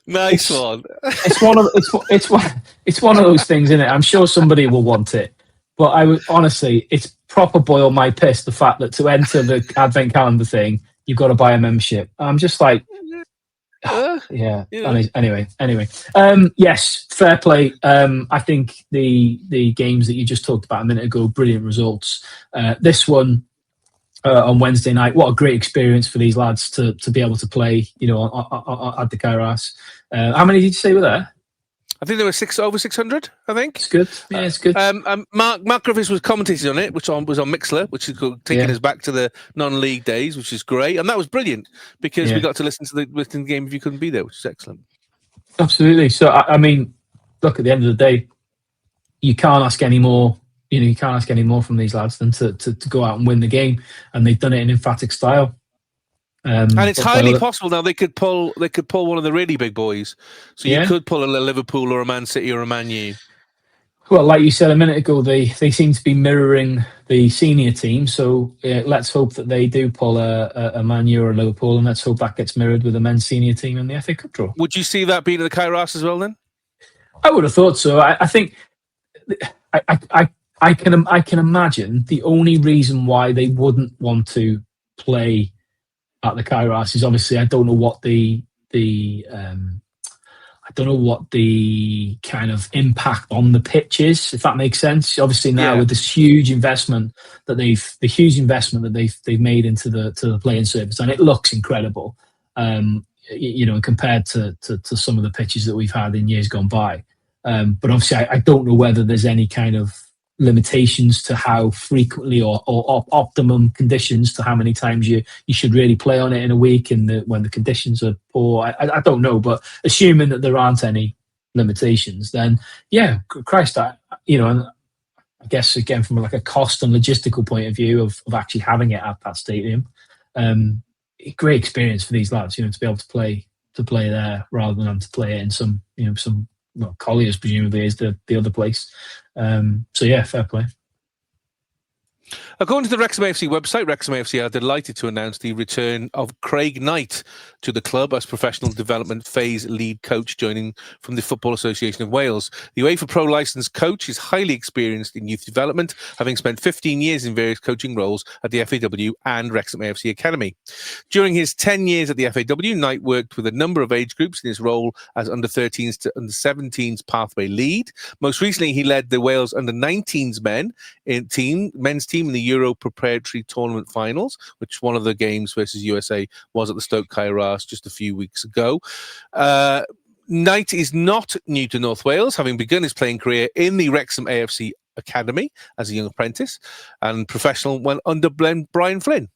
Nice one. It's one of those things, isn't it? I'm sure somebody will want it, but honestly, it's proper boil my piss. The fact that to enter the advent calendar thing, you've got to buy a membership. I'm just like. Anyway. Yes, fair play. I think the games that you just talked about a minute ago, brilliant results. This one on Wednesday night, what a great experience for these lads to be able to play. At the Kairas. How many did you say were there? I think there were over 600, I think. It's good. Yeah, it's good. Mark Griffiths was commentating on it, which was on Mixler, which is taking us back to the non-league days, which is great. And that was brilliant because we got to listen to the game if you couldn't be there, which is excellent. Absolutely. So, I mean, look, at the end of the day, you can't ask any more. You can't ask any more from these lads than to go out and win the game. And they've done it in emphatic style. And it's but highly possible now they could pull one of the really big boys. So you could pull a Liverpool or a Man City or a Man U. Well, like you said a minute ago, they seem to be mirroring the senior team. So let's hope that they do pull a Man U or a Liverpool, and let's hope that gets mirrored with the men's senior team in the FA Cup draw. Would you see that being at the Kairos as well then? I would have thought so. I think I can imagine the only reason why they wouldn't want to play at the Kairos is obviously I don't know what the kind of impact on the pitch is, if that makes sense. Obviously now with this huge investment that they've made into the playing surface, and it looks incredible. Compared to some of the pitches that we've had in years gone by. But obviously I don't know whether there's any kind of limitations to how frequently or optimum conditions to how many times you should really play on it in a week when the conditions are poor. I don't know, but assuming that there aren't any limitations, then Christ, and I guess again from like a cost and logistical point of view of actually having it at that stadium, great experience for these lads, to be able to play there rather than to play it in some Collier's presumably is the other place. Fair play. According to the Wrexham AFC website, Wrexham AFC are delighted to announce the return of Craig Knight to the club as professional development phase lead coach, joining from the Football Association of Wales. The UEFA Pro licensed coach is highly experienced in youth development, having spent 15 years in various coaching roles at the FAW and Wrexham AFC Academy. During his 10 years at the FAW, Knight worked with a number of age groups in his role as under-13s to under-17s pathway lead. Most recently, he led the Wales under-19s men's team in the Euro Preparatory Tournament finals, which one of the games versus USA was at the Stoke Kairos just a few weeks ago. Knight is not new to North Wales, having begun his playing career in the Wrexham AFC Academy as a young apprentice and professional when under Brian Flynn.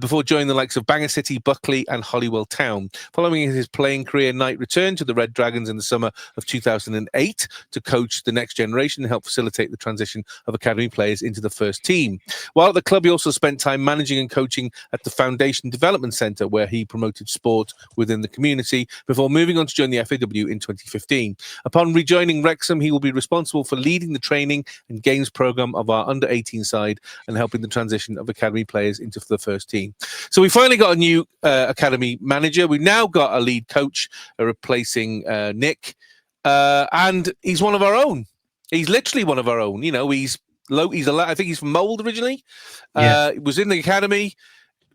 Before joining the likes of Bangor City, Buckley and Holywell Town. Following his playing career, Knight returned to the Red Dragons in the summer of 2008 to coach the next generation and help facilitate the transition of academy players into the first team. While at the club, he also spent time managing and coaching at the Foundation Development Centre, where he promoted sport within the community before moving on to join the FAW in 2015. Upon rejoining Wrexham, he will be responsible for leading the training and games programme of our under-18 side and helping the transition of academy players into the first team. So we finally got a new academy manager. We've now got a lead coach replacing Nick, and he's one of our own. He's literally one of our own. He's I think he's from Mould originally. Was in the academy,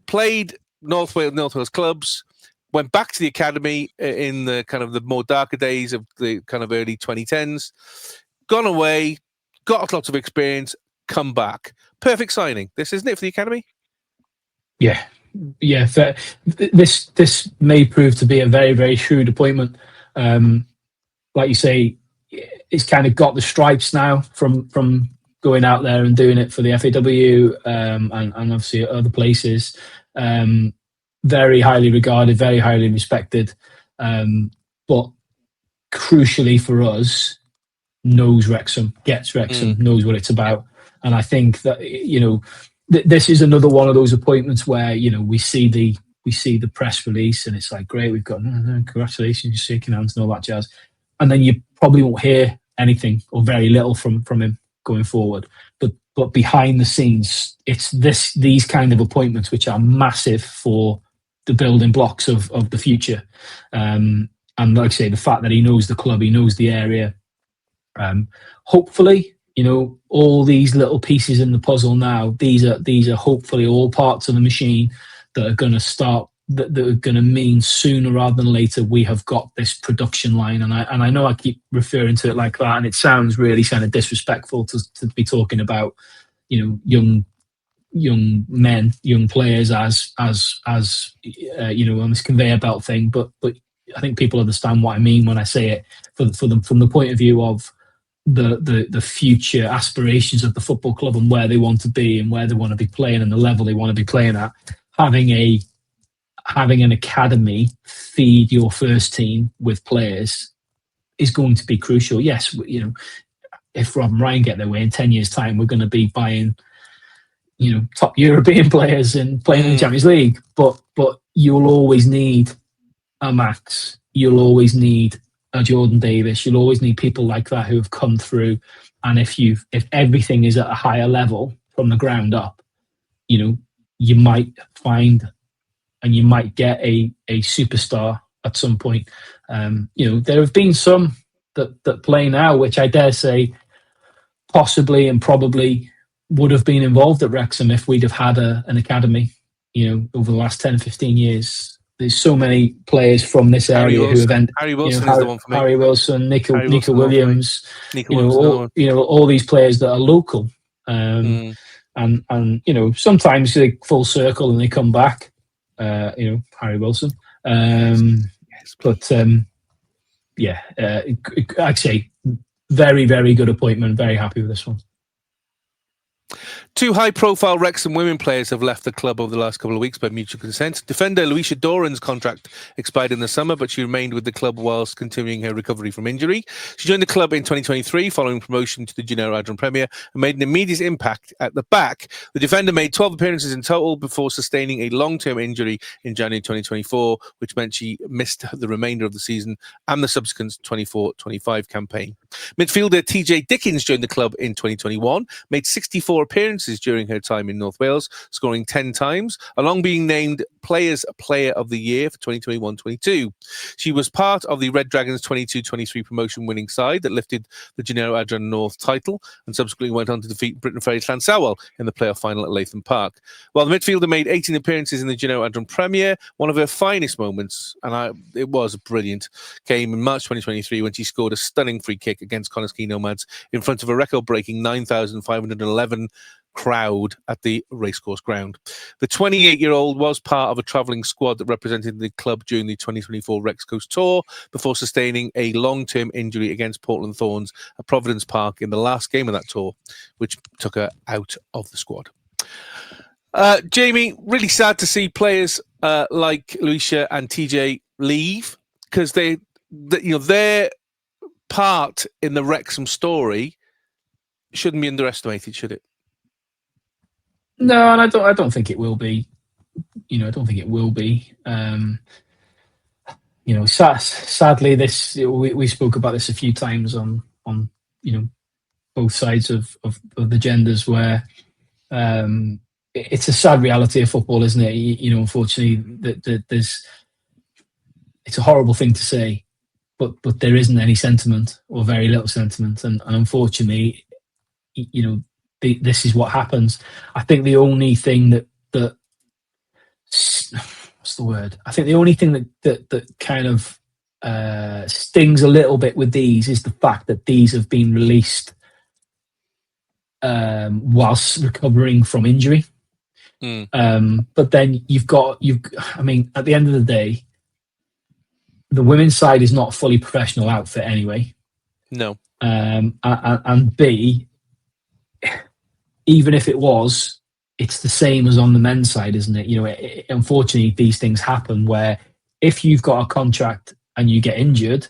played North Wales clubs, went back to the academy in the kind of the more darker days of the kind of early 2010s, gone away, got lots of experience, come back. Perfect signing. This isn't it for the academy? Yeah. This may prove to be a very, very shrewd appointment. Like you say, it's kind of got the stripes now from going out there and doing it for the FAW and obviously other places. Very highly regarded, very highly respected, but crucially for us, knows Wrexham, gets Wrexham, knows what it's about, and I think that this is another one of those appointments where we see the press release and it's like, great, we've got congratulations, you're shaking hands and all that jazz, and then you probably won't hear anything or very little from him going forward. But behind the scenes, it's these kind of appointments which are massive for the building blocks of the future. And like I say, the fact that he knows the club, he knows the area. Hopefully, all these little pieces in the puzzle now, these are hopefully all parts of the machine that are going to start, that are going to mean sooner rather than later we have got this production line. And I know I keep referring to it like that, and it sounds really kind of disrespectful to be talking about, young men, young players as on this conveyor belt thing. But I think people understand what I mean when I say it from the point of view of the future aspirations of the football club and where they want to be and where they want to be playing and the level they want to be playing at. Having an academy feed your first team with players is going to be crucial. Yes, if Rob and Ryan get their way in 10 years' time, we're going to be buying top European players and playing in the Champions League. But you'll always need a Max. You'll always need a Jordan Davis. You'll always need people like that who have come through. And if everything is at a higher level from the ground up, you might find and you might get a superstar at some point. There have been some that play now, which I dare say possibly and probably would have been involved at Wrexham if we'd have had an academy, over the last 10, 15 years. There's so many players from this area who have ended. Harry Wilson is the one for me. Harry Wilson, Nico Williams, Williams, all these players that are local. And sometimes they full circle and they come back. Harry Wilson. I'd say very, very good appointment. Very happy with this one. 2 high-profile Wrexham women players have left the club over the last couple of weeks by mutual consent. Defender Lucia Doran's contract expired in the summer, but she remained with the club whilst continuing her recovery from injury. She joined the club in 2023 following promotion to the Junior Adran Premier and made an immediate impact at the back. The defender made 12 appearances in total before sustaining a long-term injury in January 2024, which meant she missed the remainder of the season and the subsequent 24-25 campaign. Midfielder TJ Dickens joined the club in 2021, made 64 appearances during her time in North Wales, scoring 10 times, along being named Players Player of the Year for 2021-22. She was part of the Red Dragons 22-23 promotion winning side that lifted the Junior Adran North title and subsequently went on to defeat Britain Ferry Llansamwel in the playoff final at Latham Park. While the midfielder made 18 appearances in the Junior Adran Premier, one of her finest moments, and it was brilliant, came in March 2023 when she scored a stunning free kick against Connah's Quay Nomads in front of a record-breaking 9,511 crowd at the racecourse ground. The 28-year-old was part of a travelling squad that represented the club during the 2024 Rex Coast Tour before sustaining a long-term injury against Portland Thorns at Providence Park in the last game of that tour, which took her out of the squad. Jamie, really sad to see players like Lucia and TJ leave because their part in the Wrexham story shouldn't be underestimated, should it? No, and I don't think it will be. I don't think it will be. Sadly, this we spoke about this a few times on both sides of the genders, where it's a sad reality of football, isn't it? Unfortunately, that there's. It's a horrible thing to say, but there isn't any sentiment or very little sentiment, and unfortunately, this is what happens. I think the only thing that what's the word? I think the only thing that kind of stings a little bit with these is the fact that these have been released whilst recovering from injury. But then at the end of the day, the women's side is not a fully professional outfit anyway. No. And B, even if it was, it's the same as on the men's side, isn't it? Unfortunately, these things happen where if you've got a contract and you get injured,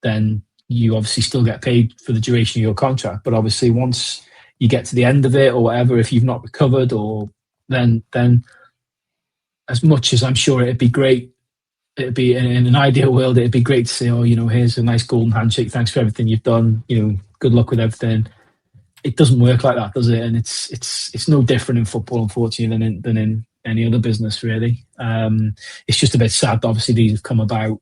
then you obviously still get paid for the duration of your contract. But obviously, once you get to the end of it or whatever, if you've not recovered, or then as much as I'm sure it'd be great, it'd be in an ideal world, it'd be great to say, here's a nice golden handshake. Thanks for everything you've done. Good luck with everything. It doesn't work like that, does it? And it's no different in football, unfortunately, than in any other business, really. It's just a bit sad that obviously these have come about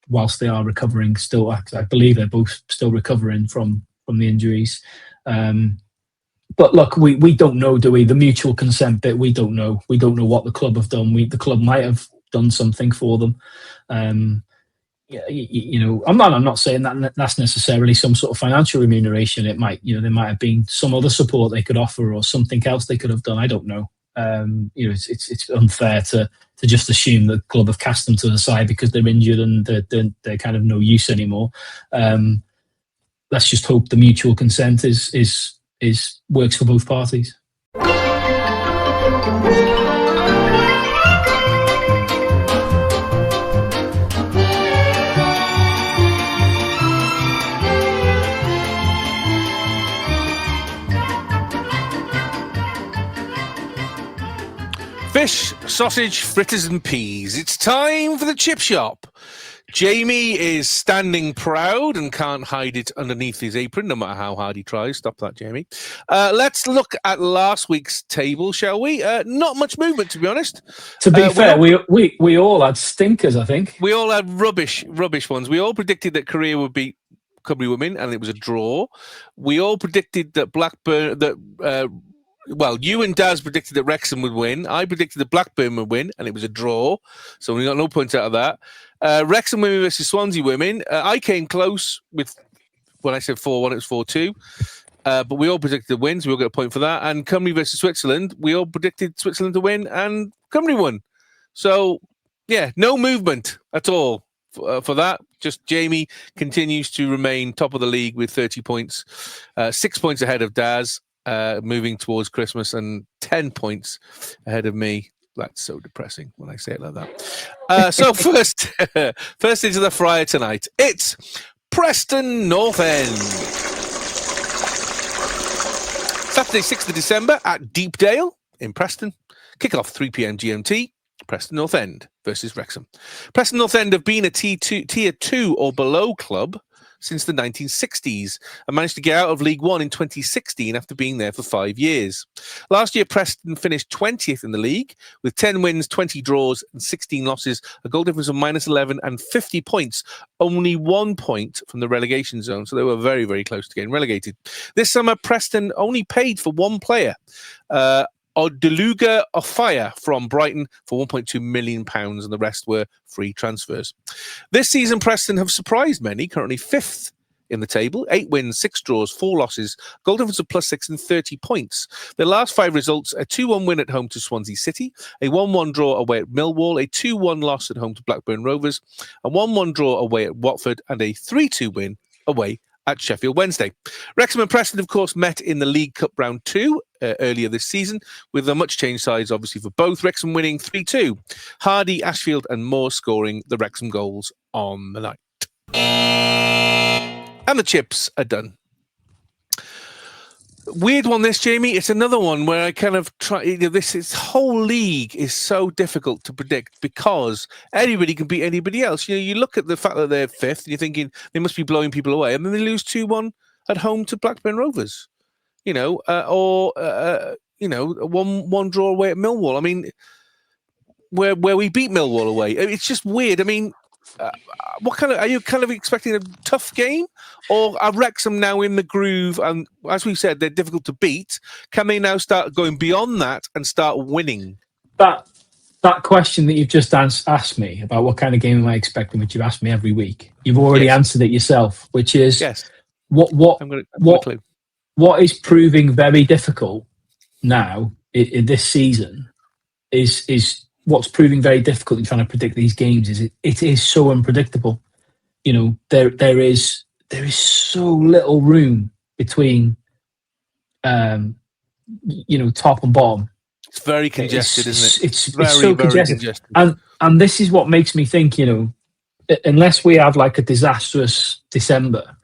whilst they are recovering still. I believe they're both still recovering from the injuries. But look, we don't know, do we? The mutual consent bit, we don't know. We don't know what the club have done. The club might have done something for them. I'm not saying that that's necessarily some sort of financial remuneration. It might, there might have been some other support they could offer or something else they could have done. I don't know. It's unfair to just assume that the club have cast them to the side because they're injured and they're kind of no use anymore. Let's just hope the mutual consent is works for both parties. Fish, sausage, fritters and peas. It's time for the chip shop. Jamie is standing proud and can't hide it underneath his apron, no matter how hard he tries. Stop that, Jamie. Let's look at last week's table, shall we? Not much movement, to be honest. To be fair, we all had stinkers, I think. We all had rubbish ones. We all predicted that Korea would beat Cymru Women, and it was a draw. We all predicted that Blackburn... Well, you and Daz predicted that Wrexham would win. I predicted that Blackburn would win, and it was a draw. So we got no points out of that. Wrexham Women versus Swansea Women. I came close with, when I said 4-1, it was 4-2. But we all predicted the wins. We all got a point for that. And Cymru versus Switzerland. We all predicted Switzerland to win, and Cymru won. So, yeah, no movement at all for that. Just Jamie continues to remain top of the league with 30 points. 6 points ahead of Daz. Moving towards Christmas, and 10 points ahead of me. That's so depressing when I say it like that. So first into the fryer tonight. It's Preston North End. Saturday, 6th of December at Deepdale in Preston. Kick-off 3 p.m. GMT. Preston North End versus Wrexham. Preston North End have been a Tier 2 or below club since the 1960s and managed to get out of League One in 2016 after being there for 5 years. Last year, Preston finished 20th in the league with 10 wins, 20 draws and 16 losses, a goal difference of -11 and 50 points, only 1 point from the relegation zone. So they were very, very close to getting relegated. This summer, Preston only paid for one player, Odeluga Ofaya from Brighton for £1.2 million, and the rest were free transfers. This season, Preston have surprised many, currently 5th in the table, 8 wins, 6 draws, 4 losses, goal difference of +6 and 30 points. Their last 5 results: a 2-1 win at home to Swansea City, a 1-1 draw away at Millwall, a 2-1 loss at home to Blackburn Rovers, a 1-1 draw away at Watford, and a 3-2 win away at Sheffield Wednesday. Wrexham and Preston, of course, met in the League Cup Round 2 earlier this season, with a much-changed sides, obviously, for both. Wrexham winning 3-2. Hardy, Ashfield and Moore scoring the Wrexham goals on the night. And the chips are done. Weird one, this, Jamie. It's another one where I kind of try. This whole league is so difficult to predict because anybody can beat anybody else. You look at the fact that they're 5th, and you're thinking they must be blowing people away, and then they lose 2-1 at home to Blackburn Rovers. Or 1-1 draw away at Millwall. I mean, where we beat Millwall away. It's just weird. I mean, are you kind of expecting a tough game, or are Wrexham now in the groove? And as we said, they're difficult to beat. Can they now start going beyond that and start winning? That question that you've just asked me about what kind of game am I expecting, which you've asked me every week, you've already answered it yourself, which is what is proving very difficult now in this season is what's proving very difficult in trying to predict these games is it is so unpredictable. There is so little room between top and bottom. It's very congested, isn't it? It's so very congested. And this is what makes me think, unless we have like a disastrous December,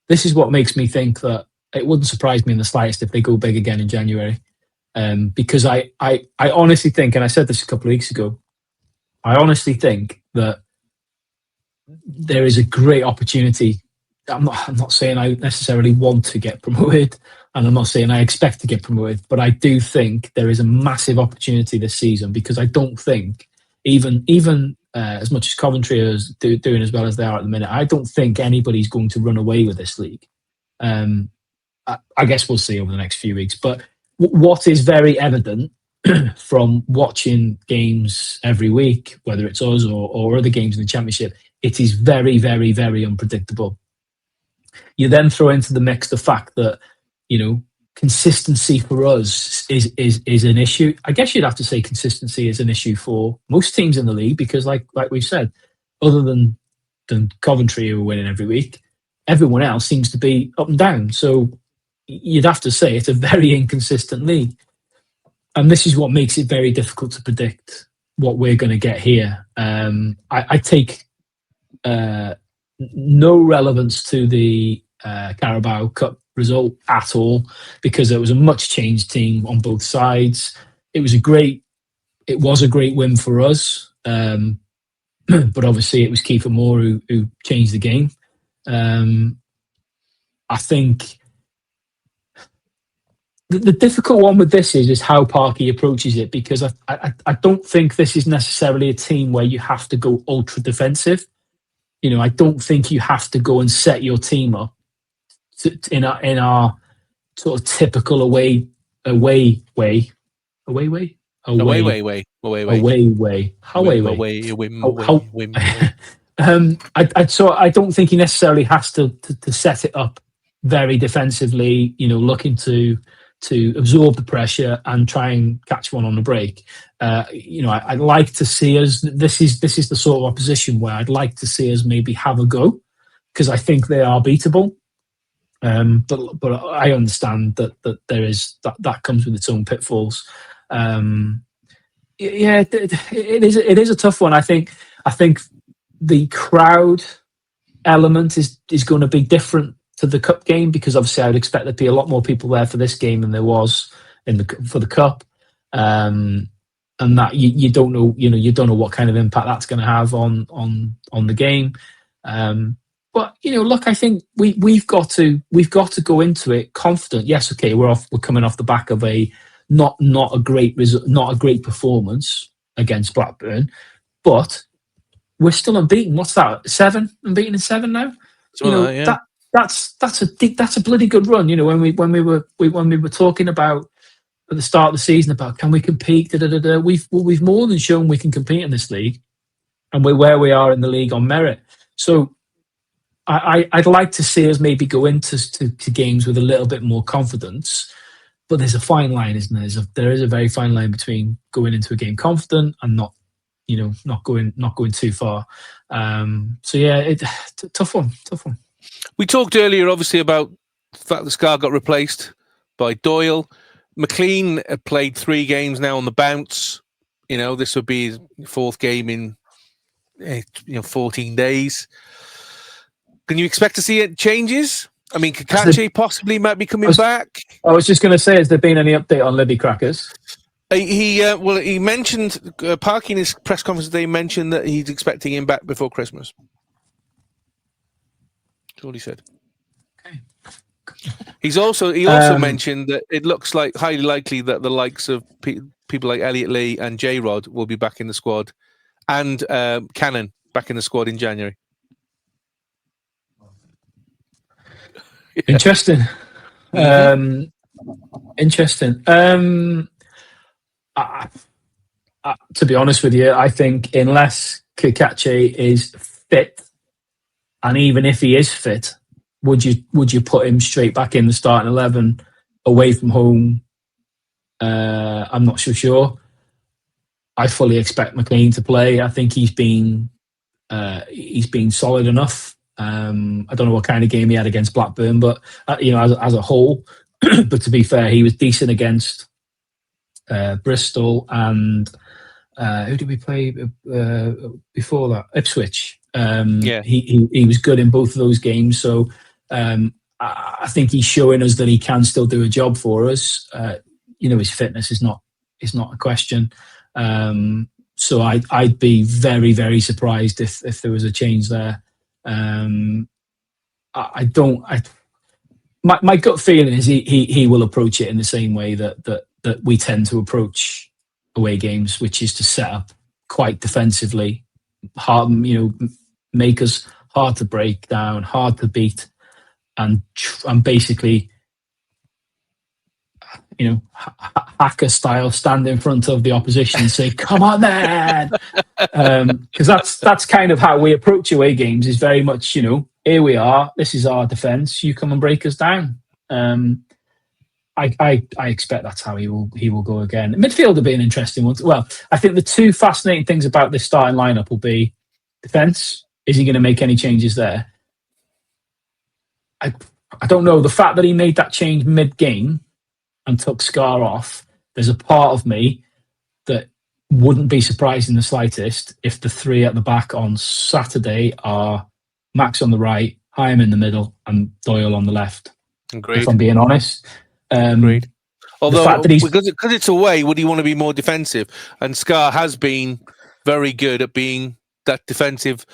this is what makes me think that it wouldn't surprise me in the slightest if they go big again in January. Because I honestly think, and I said this a couple of weeks ago, I honestly think that there is a great opportunity. I'm not saying I necessarily want to get promoted, and I'm not saying I expect to get promoted, but I do think there is a massive opportunity this season, because I don't think even as much as Coventry is doing as well as they are at the minute, I don't think anybody's going to run away with this league. I guess we'll see over the next few weeks. But what is very evident from watching games every week, whether it's us or other games in the Championship, it is very, very, very unpredictable. You then throw into the mix the fact that, consistency for us is an issue. I guess you'd have to say consistency is an issue for most teams in the league, because like we've said, other than Coventry, who are winning every week, everyone else seems to be up and down. So you'd have to say it's a very inconsistent league. And this is what makes it very difficult to predict what we're going to get here. I take no relevance to the Carabao Cup result at all, because it was a much changed team on both sides. It was a great it was a great win for us, but obviously it was Kiefer Moore who changed the game. I think the difficult one with this is how Parky approaches it, because I don't think this is necessarily a team where you have to go ultra defensive. I don't think you have to go and set your team up in our sort of typical away way. I don't think he necessarily has to set it up very defensively, looking to absorb the pressure and try and catch one on the break. I'd like to see us, this is the sort of opposition where I'd like to see us maybe have a go, because I think they are beatable. But I understand that there is that comes with its own pitfalls. It is a tough one. I think the crowd element is going to be different to the cup game, because obviously I would expect there'd be a lot more people there for this game than there was for the cup, and that you don't know what kind of impact that's going to have on the game. But look, I think we've got to go into it confident. Yes, okay, we're coming off the back of a not a great performance against Blackburn, but we're still unbeaten. What's that? 7 unbeaten in 7 now. That's a bloody good run. When we were talking about at the start of the season about can we compete? We've more than shown we can compete in this league, and we're where we are in the league on merit. So I'd like to see us maybe go into games with a little bit more confidence. But there's a fine line, isn't there? There is a very fine line between going into a game confident and not going too far. Tough one. We talked earlier, obviously, about the fact that Scar got replaced by Doyle. McLean played 3 games now on the bounce. This would be his 4th game in 14 days. Can you expect to see changes? I mean, Kakachi possibly might be coming back. I was just going to say, has there been any update on Libby Crackers? He mentioned, Parky in his press conference today mentioned that he's expecting him back before Christmas. That's all he said. Okay. He also mentioned that it looks like highly likely that the likes of people like Elliot Lee and J-Rod will be back in the squad, and Cannon back in the squad in January. Interesting. Interesting. To be honest with you, I think unless Kakachi is fit, and even if he is fit, would you put him straight back in the starting 11 away from home? I'm not so sure. I fully expect McLean to play. I think he's been solid enough. I don't know what kind of game he had against Blackburn, but as a whole. But to be fair, he was decent against Bristol and who did we play before that? Ipswich. He was good in both of those games. So I think he's showing us that he can still do a job for us. His fitness is not a question. So I'd be very, very surprised if there was a change there. My gut feeling is he will approach it in the same way that we tend to approach away games, which is to set up quite defensively, hard, make us hard to break down, hard to beat, and basically, hacker style, stand in front of the opposition and say, "Come on, man!" Because that's kind of how we approach away games. Is very much, here we are. This is our defence. You come and break us down. I expect that's how he will go again. Midfield will be an interesting one. Well, I think the 2 fascinating things about this starting lineup will be defence. Is he going to make any changes there? I don't know. The fact that he made that change mid-game and took Scar off, there's a part of me that wouldn't be surprised in the slightest if the 3 at the back on Saturday are Max on the right, Hyam in the middle, and Doyle on the left. Agreed. If I'm being honest. Agreed. Although, fact that because it's away, would he want to be more defensive? And Scar has been very good at being that defensive,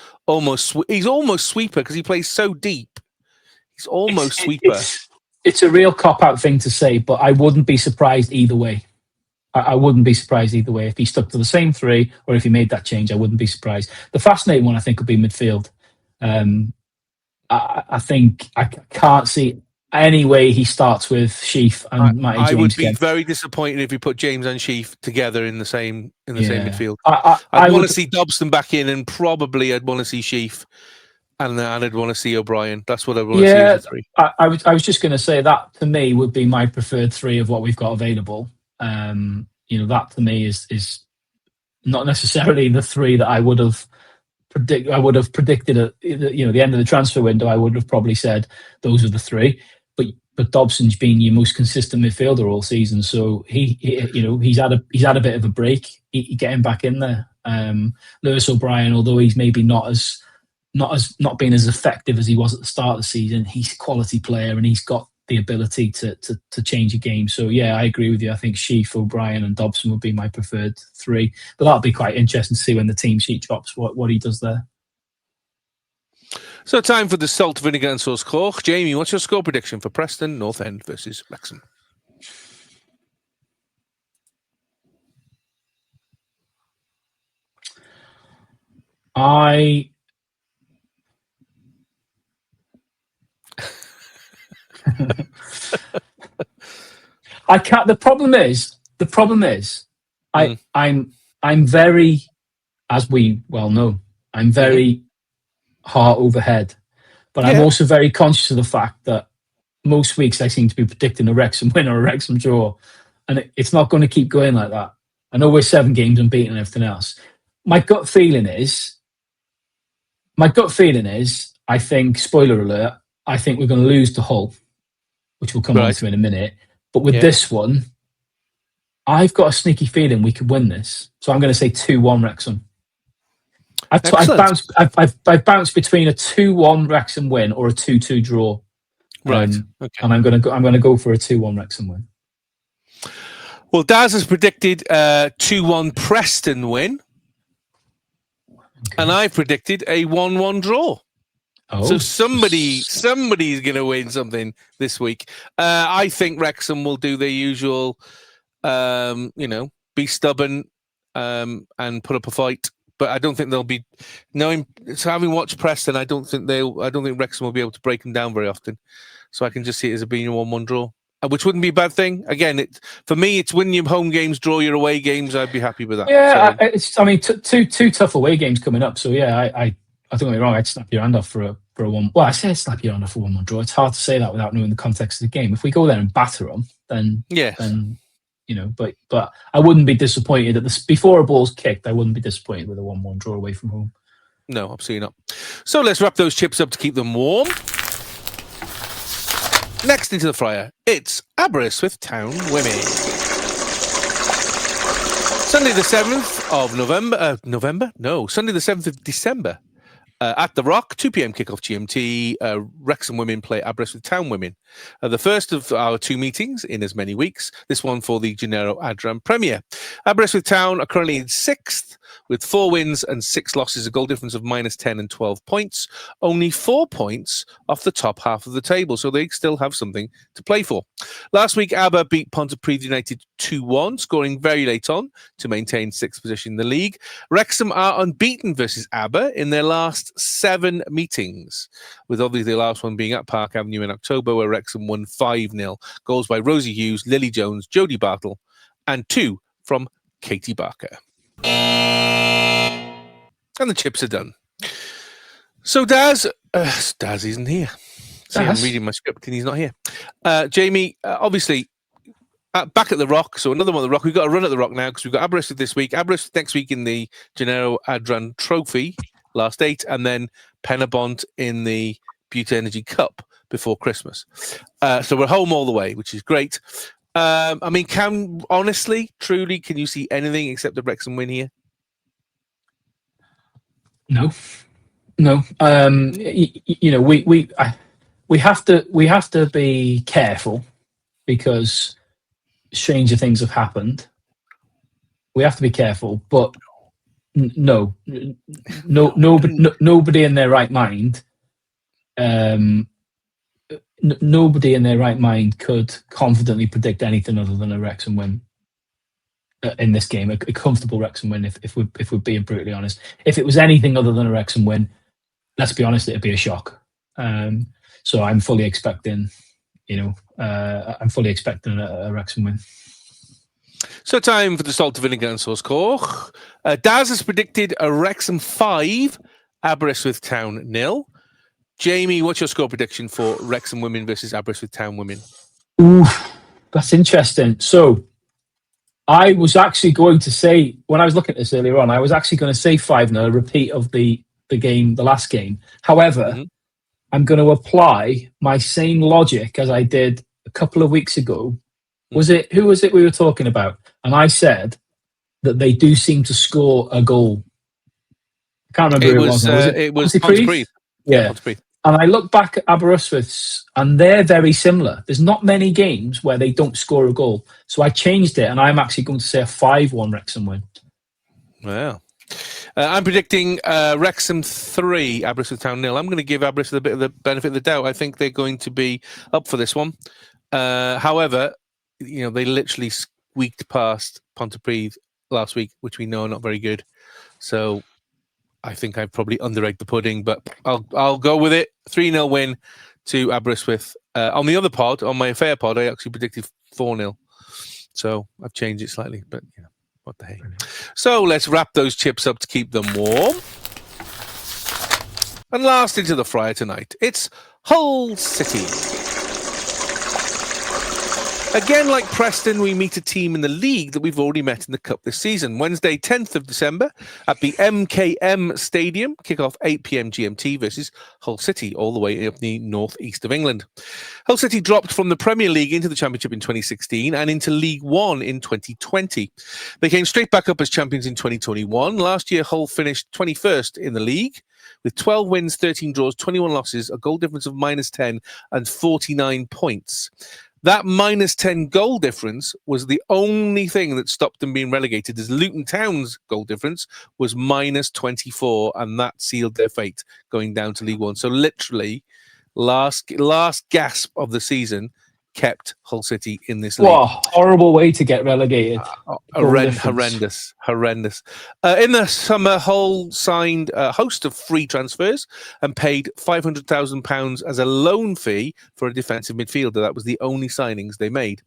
he's almost sweeper because he plays so deep. He's almost sweeper. It's a real cop-out thing to say, but I wouldn't be surprised either way. I wouldn't be surprised either way. If he stuck to the same three or if he made that change, I wouldn't be surprised. The fascinating one, I think, would be midfield. I think I can't see any way he starts with Sheaf and Matty James. I would be again. very disappointed if he put James and Sheaf together in the same midfield. I want to see Dobson back in, and probably I'd want to see Sheaf, and I'd want to see O'Brien. That's what I want to see as a three. I was just going to say that to me would be my preferred three of what we've got available. That to me is not necessarily the three that I would have predicted at the end of the transfer window. I would have probably said those are the three. But Dobson's been your most consistent midfielder all season, so he's had a bit of a break. He getting back in there. Lewis O'Brien, although he's maybe not been as effective as he was at the start of the season, he's a quality player and he's got the ability to change a game. So yeah, I agree with you. I think Sheaf, O'Brien, and Dobson would be my preferred three. But that'll be quite interesting to see when the team sheet drops what he does there. So time for the salt, vinegar and sauce Cork. Jamie, what's your score prediction for Preston North End versus Wrexham? I can't. The problem is, I'm very, as we well know, I'm very heart over head, but I'm also very conscious of the fact that most weeks I seem to be predicting a Wrexham win or a Wrexham draw, and it's not going to keep going like that. I know we're 7 games unbeaten and everything else. My gut feeling is, I think, spoiler alert, I think we're going to lose to Hull, which we'll come on to in a minute. But with this one, I've got a sneaky feeling we could win this. So I'm going to say 2-1 Wrexham. I've bounced between a 2-1 Wrexham win or a 2-2 draw. Right. Okay. And I'm going to go for a 2-1 Wrexham win. Well, Daz has predicted a 2-1 Preston win. Okay. And I've predicted a 1-1 draw. Oh. So somebody's going to win something this week. I think Wrexham will do their usual, be stubborn and put up a fight. But I don't think they'll be having watched Preston, I don't think Wrexham will be able to break them down very often. So I can just see it as being a 1-1 draw, which wouldn't be a bad thing. Again, for me, it's win your home games, draw your away games. I'd be happy with that. Yeah, two tough away games coming up. So yeah, I don't get me wrong. I'd snap your hand off for a one. Well, I say I'd snap your hand off for a 1-1 draw. It's hard to say that without knowing the context of the game. If we go there and batter them, then but I wouldn't be disappointed before a ball's kicked. I wouldn't be disappointed with a 1-1 draw away from home. No, absolutely not. So let's wrap those chips up to keep them warm. Next into the fryer, it's Aberystwyth Town Women. Sunday the 7th of Sunday the 7th of December. At the Rock, 2 p.m. kickoff GMT. Wrexham Women play Aberystwyth Town Women. The first of our 2 meetings in as many weeks. This one for the Gennaro Adran Premier. Aberystwyth Town are currently in 6th with 4 wins and 6 losses, a goal difference of -10 and 12 points. Only 4 points off the top half of the table, so they still have something to play for. Last week, Aber beat Pontypridd United 2-1, scoring very late on to maintain 6th position in the league. Wrexham are unbeaten versus Aber in their last 7 meetings, with obviously the last one being at Park Avenue in October, where Wrexham won 5-0. Goals by Rosie Hughes, Lily Jones, Jodie Bartle, and 2 from Katie Barker. And the chips are done. So Daz isn't here. See, I'm reading my script and he's not here. Jamie, obviously, back at the Rock, so another one at the Rock. We've got a run at the Rock now because we've got Aberystwyth this week, Aberystwyth next week in the Gennaro Adran Trophy, last 8, and then Penabont in the Butte Energy Cup before Christmas. So we're home all the way, which is great. Truly, can you see anything except the Wrexham win here? No. We have to be careful because stranger things have happened. We have to be careful, but nobody in their right mind, nobody in their right mind could confidently predict anything other than a Wrexham win in this game. A comfortable Wrexham win, if we're being brutally honest. If it was anything other than a Wrexham win, let's be honest, it'd be a shock. So I'm fully expecting, a Wrexham win. So time for the salt, vinegar and sauce Koch. Daz has predicted a Wrexham 5, Aberystwyth Town 0. Jamie, what's your score prediction for Wrexham Women versus Aberystwyth Town Women? Ooh, that's interesting. So I was actually going to say, when I was looking at this earlier on, I was actually going to say 5-0, a repeat of the last game. However, I'm going to apply my same logic as I did a couple of weeks ago. Who was it we were talking about? And I said that they do seem to score a goal. I can't remember who it was. It was Pontypridd. Yeah. Pontypridd. And I look back at Aberystwyth's, and they're very similar. There's not many games where they don't score a goal. So I changed it, and I'm actually going to say a 5-1 Wrexham win. Wow. I'm predicting Wrexham 3, Aberystwyth Town 0. I'm going to give Aberystwyth a bit of the benefit of the doubt. I think they're going to be up for this one. However, they literally squeaked past Pontypridd last week, which we know are not very good. So I think I've probably underrated the pudding, but I'll go with it. 3-0 win to Aberystwyth. On the other pod, on my fair pod, I actually predicted 4-0. So I've changed it slightly, but what the heck. So let's wrap those chips up to keep them warm. And last into the fryer tonight, it's Hull City. Again, like Preston, we meet a team in the league that we've already met in the Cup this season. Wednesday, 10th of December at the MKM Stadium. Kick-off 8 p.m. GMT versus Hull City, all the way up the northeast of England. Hull City dropped from the Premier League into the Championship in 2016 and into League One in 2020. They came straight back up as champions in 2021. Last year, Hull finished 21st in the league with 12 wins, 13 draws, 21 losses, a goal difference of -10 and 49 points. That -10 goal difference was the only thing that stopped them being relegated, as Luton Town's goal difference was -24, and that sealed their fate going down to League One. So literally, last gasp of the season kept Hull City in this league. What a horrible way to get relegated. Horrendous. In the summer, Hull signed a host of free transfers and paid £500,000 as a loan fee for a defensive midfielder. That was the only signings they made.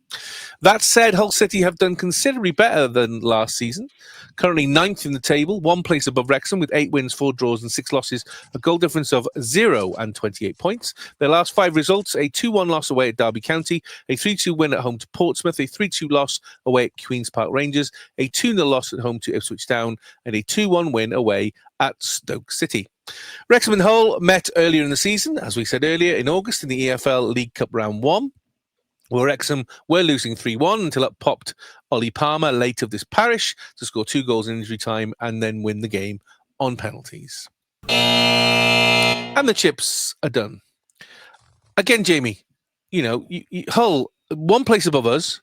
That said, Hull City have done considerably better than last season. Currently 9th in the table, one place above Wrexham with 8 wins, 4 draws and 6 losses, a goal difference of 0 and 28 points. Their last 5 results, a 2-1 loss away at Derby County, a 3-2 win at home to Portsmouth, a 3-2 loss away at Queen's Park Rangers, a 2-0 loss at home to Ipswich Town, and a 2-1 win away at Stoke City. Wrexham and Hull met earlier in the season, as we said earlier, in August in the EFL League Cup Round 1. Well, Wrexham were losing 3-1 until up popped Ollie Palmer late of this parish to score 2 goals in injury time and then win the game on penalties. And the chips are done. Again, Jamie, Hull, one place above us,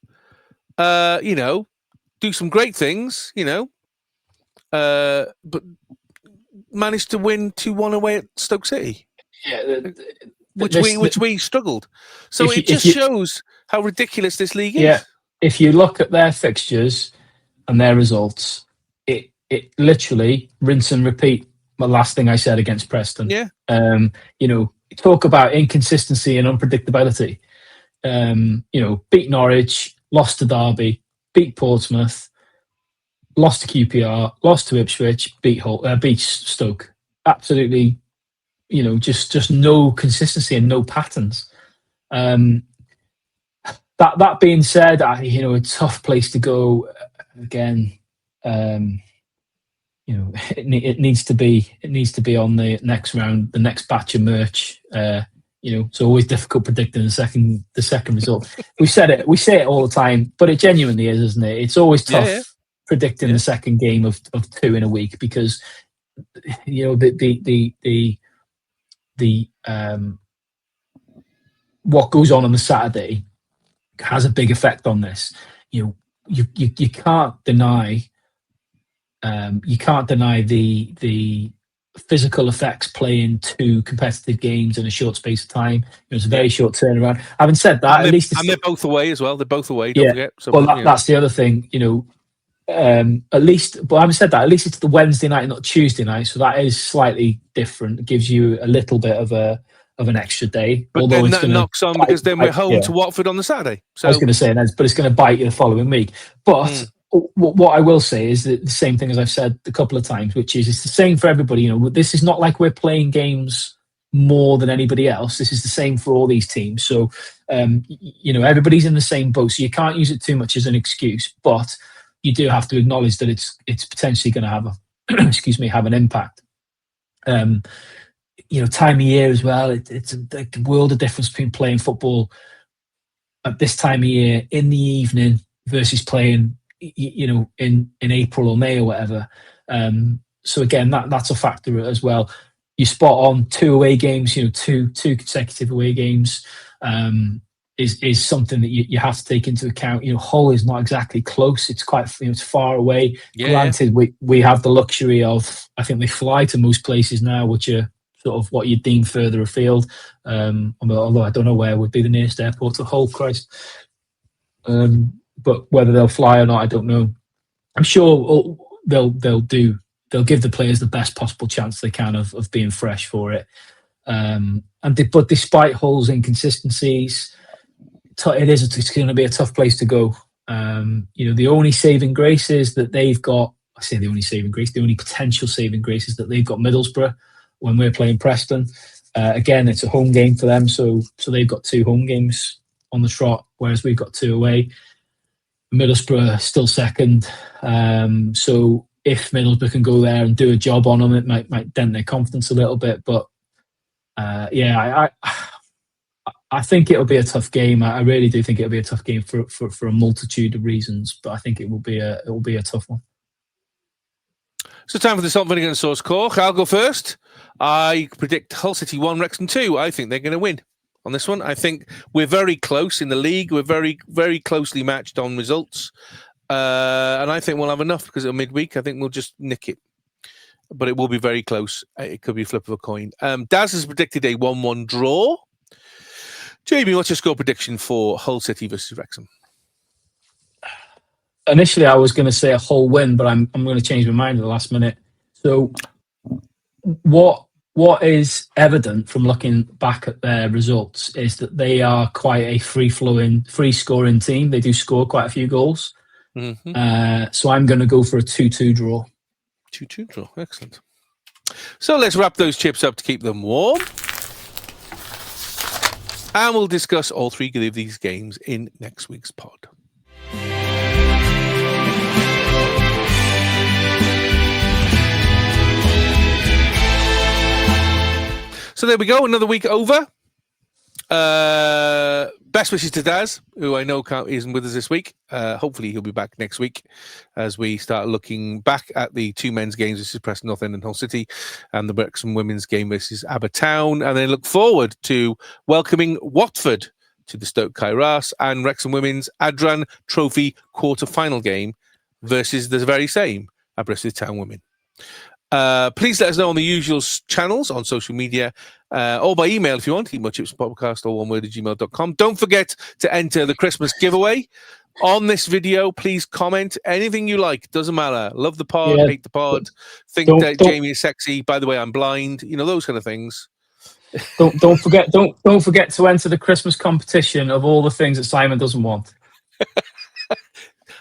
do some great things, but managed to win 2-1 away at Stoke City. Yeah, which we struggled. So it just shows how ridiculous this league is. Yeah, if you look at their fixtures and their results, it literally rinse and repeat the last thing I said against Preston. Yeah. Talk about inconsistency and unpredictability. Beat Norwich, lost to Derby, beat Portsmouth, lost to QPR, lost to Ipswich, beat Stoke. Absolutely, just no consistency and no patterns. That being said, a tough place to go. Again, it needs to be on the next round, the next batch of merch. It's always difficult predicting the second result. We say it all the time, but it genuinely is, isn't it? It's always tough predicting the second game of 2 in a week, because the what goes on the Saturday has a big effect on this. you can't deny the physical effects playing two competitive games in a short space of time. It's a very short turnaround. Having said that, and they're both away as well. They're both away. Don't forget. So, well, that's the other thing. At least, but having said that, at least it's the Wednesday night, not Tuesday night, so that is slightly different. It gives you a little bit of an extra day. But although then it's that knocks on because then we're home to Watford on the Saturday. So I was going to say, but it's going to bite you the following week. But what I will say is that the same thing as I've said a couple of times, which is it's the same for everybody. This is not like we're playing games more than anybody else. This is the same for all these teams. So, everybody's in the same boat. So you can't use it too much as an excuse. But you do have to acknowledge that it's potentially going to have have an impact. Time of year as well. It's a world of difference between playing football at this time of year in the evening versus playing, in April or May or whatever. So again, that's a factor as well. You spot on 2 away games, two consecutive away games is something that you have to take into account. Hull is not exactly close; it's quite it's far away. Yeah. Granted, we have the luxury of, I think they fly to most places now, which are sort of what you'd deem further afield. Although I don't know where would be the nearest airport to Hull, Christ. But whether they'll fly or not, I don't know. I'm sure they'll give the players the best possible chance they can of being fresh for it. But despite Hull's inconsistencies, it's going to be a tough place to go. The only saving grace is that they've got. I say the only saving grace, the only potential saving grace is that they've got Middlesbrough when we're playing Preston. Again, it's a home game for them, so they've got 2 home games on the trot, whereas we've got 2 away. Middlesbrough still second, so if Middlesbrough can go there and do a job on them, it might dent their confidence a little bit. But I think it'll be a tough game. I really do think it'll be a tough game for a multitude of reasons. But I think it will be a tough one. So time for the salt, vinegar and sauce cork. I'll go first. I predict Hull City 1, Wrexham 2. I think they're going to win on this one. I think we're very close in the league. We're very, very closely matched on results. And I think we'll have enough because at midweek, I think we'll just nick it. But it will be very close. It could be a flip of a coin. Daz has predicted a 1-1 draw. Jamie, what's your score prediction for Hull City versus Wrexham? Initially, I was going to say a Hull win, but I'm going to change my mind at the last minute. So what is evident from looking back at their results is that they are quite a free-flowing, free-scoring team. They do score quite a few goals. Mm-hmm. So I'm going to go for a 2-2 draw. 2-2 draw, excellent. So let's wrap those chips up to keep them warm. And we'll discuss all 3 of these games in next week's pod. So there we go, another week over. Best wishes to Daz, who I know isn't with us this week. Hopefully he'll be back next week as we start looking back at the 2 men's games. This is Preston North End and Hull City, and the Wrexham women's game versus Aberystwyth Town. And then look forward to welcoming Watford to the Stoke Kairos and Wrexham women's Adran Trophy quarter-final game versus the very same Aberystwyth Town women. Please let us know on the usual channels on social media or by email if you want, eatmorechipspodcast or oneword@gmail.com. Don't forget to enter the Christmas giveaway on this video. Please comment anything you like. Doesn't matter. Love the pod, hate the pod, think that Jamie is sexy. By the way, I'm blind. Those kind of things. Don't forget to enter the Christmas competition of all the things that Simon doesn't want.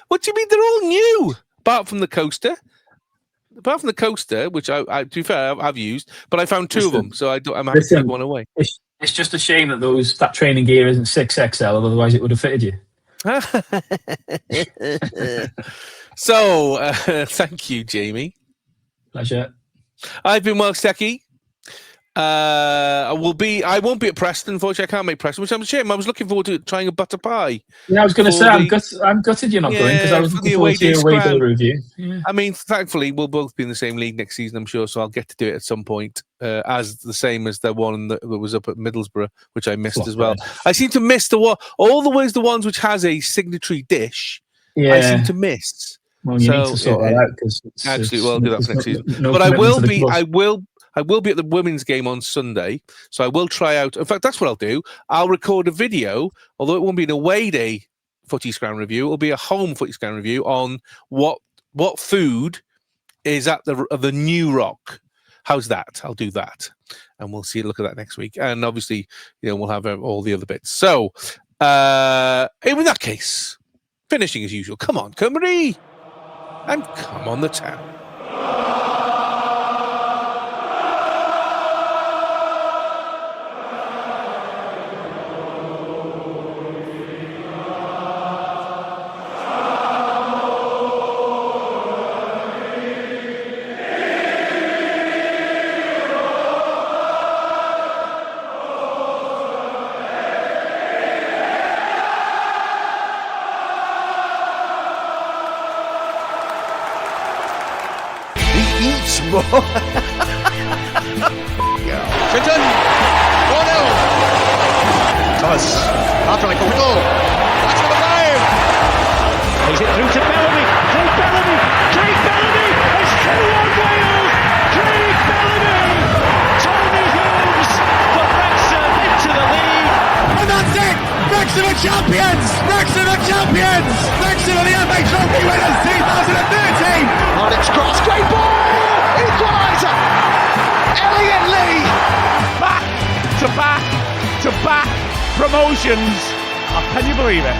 What do you mean? They're all new, apart from the coaster. Apart from the coaster, which I to be fair, I've used, but I found 2 of them, so I'm happy to take one away. It's just a shame that that training gear isn't 6XL, otherwise it would have fitted you. So, thank you, Jamie. Pleasure. I've been Welshtechie. I won't be at Preston, unfortunately. I can't make Preston, which I'm ashamed. I was looking forward to trying a butter pie. Yeah, I was going to say, I'm gutted you're not going because I was looking forward to your away day review. Yeah. I mean, thankfully, we'll both be in the same league next season, I'm sure, so I'll get to do it at some point, as the same as the one that was up at Middlesbrough, which I missed as well. I seem to miss the ones which has a signatory dish Yeah. I seem to miss. Well, you need to sort that out because Actually, we'll do that for next season. No but I will be. club. I will be at the women's game on Sunday, so I will try out. In fact, that's what I'll do. I'll record a video, although it won't be an away day footy scran review. It'll be a home footy scran review on what food is at the New Rock. How's that? I'll do that, and we'll see. Look at that next week, and obviously, we'll have all the other bits. So, in that case, finishing as usual. Come on, Cymru, and come on the town. Clinton, 4-0. Thomas, after like a goal. That's number 5. Plays it through to Bellamy. Craig Bellamy. It's 2-1 Wales. Craig Bellamy. Tony Hughes for Wrexham into the lead. And that's it! Wrexham are champions! Wrexham are champions! Wrexham are the FA Trophy winners 2013! Alex Cross, great ball! Equaliser! Elliot Lee! Back to back to back promotions. Oh, can you believe it?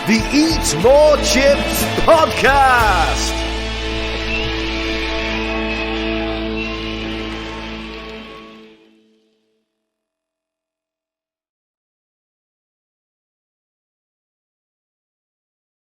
The Eat More Chips Podcast.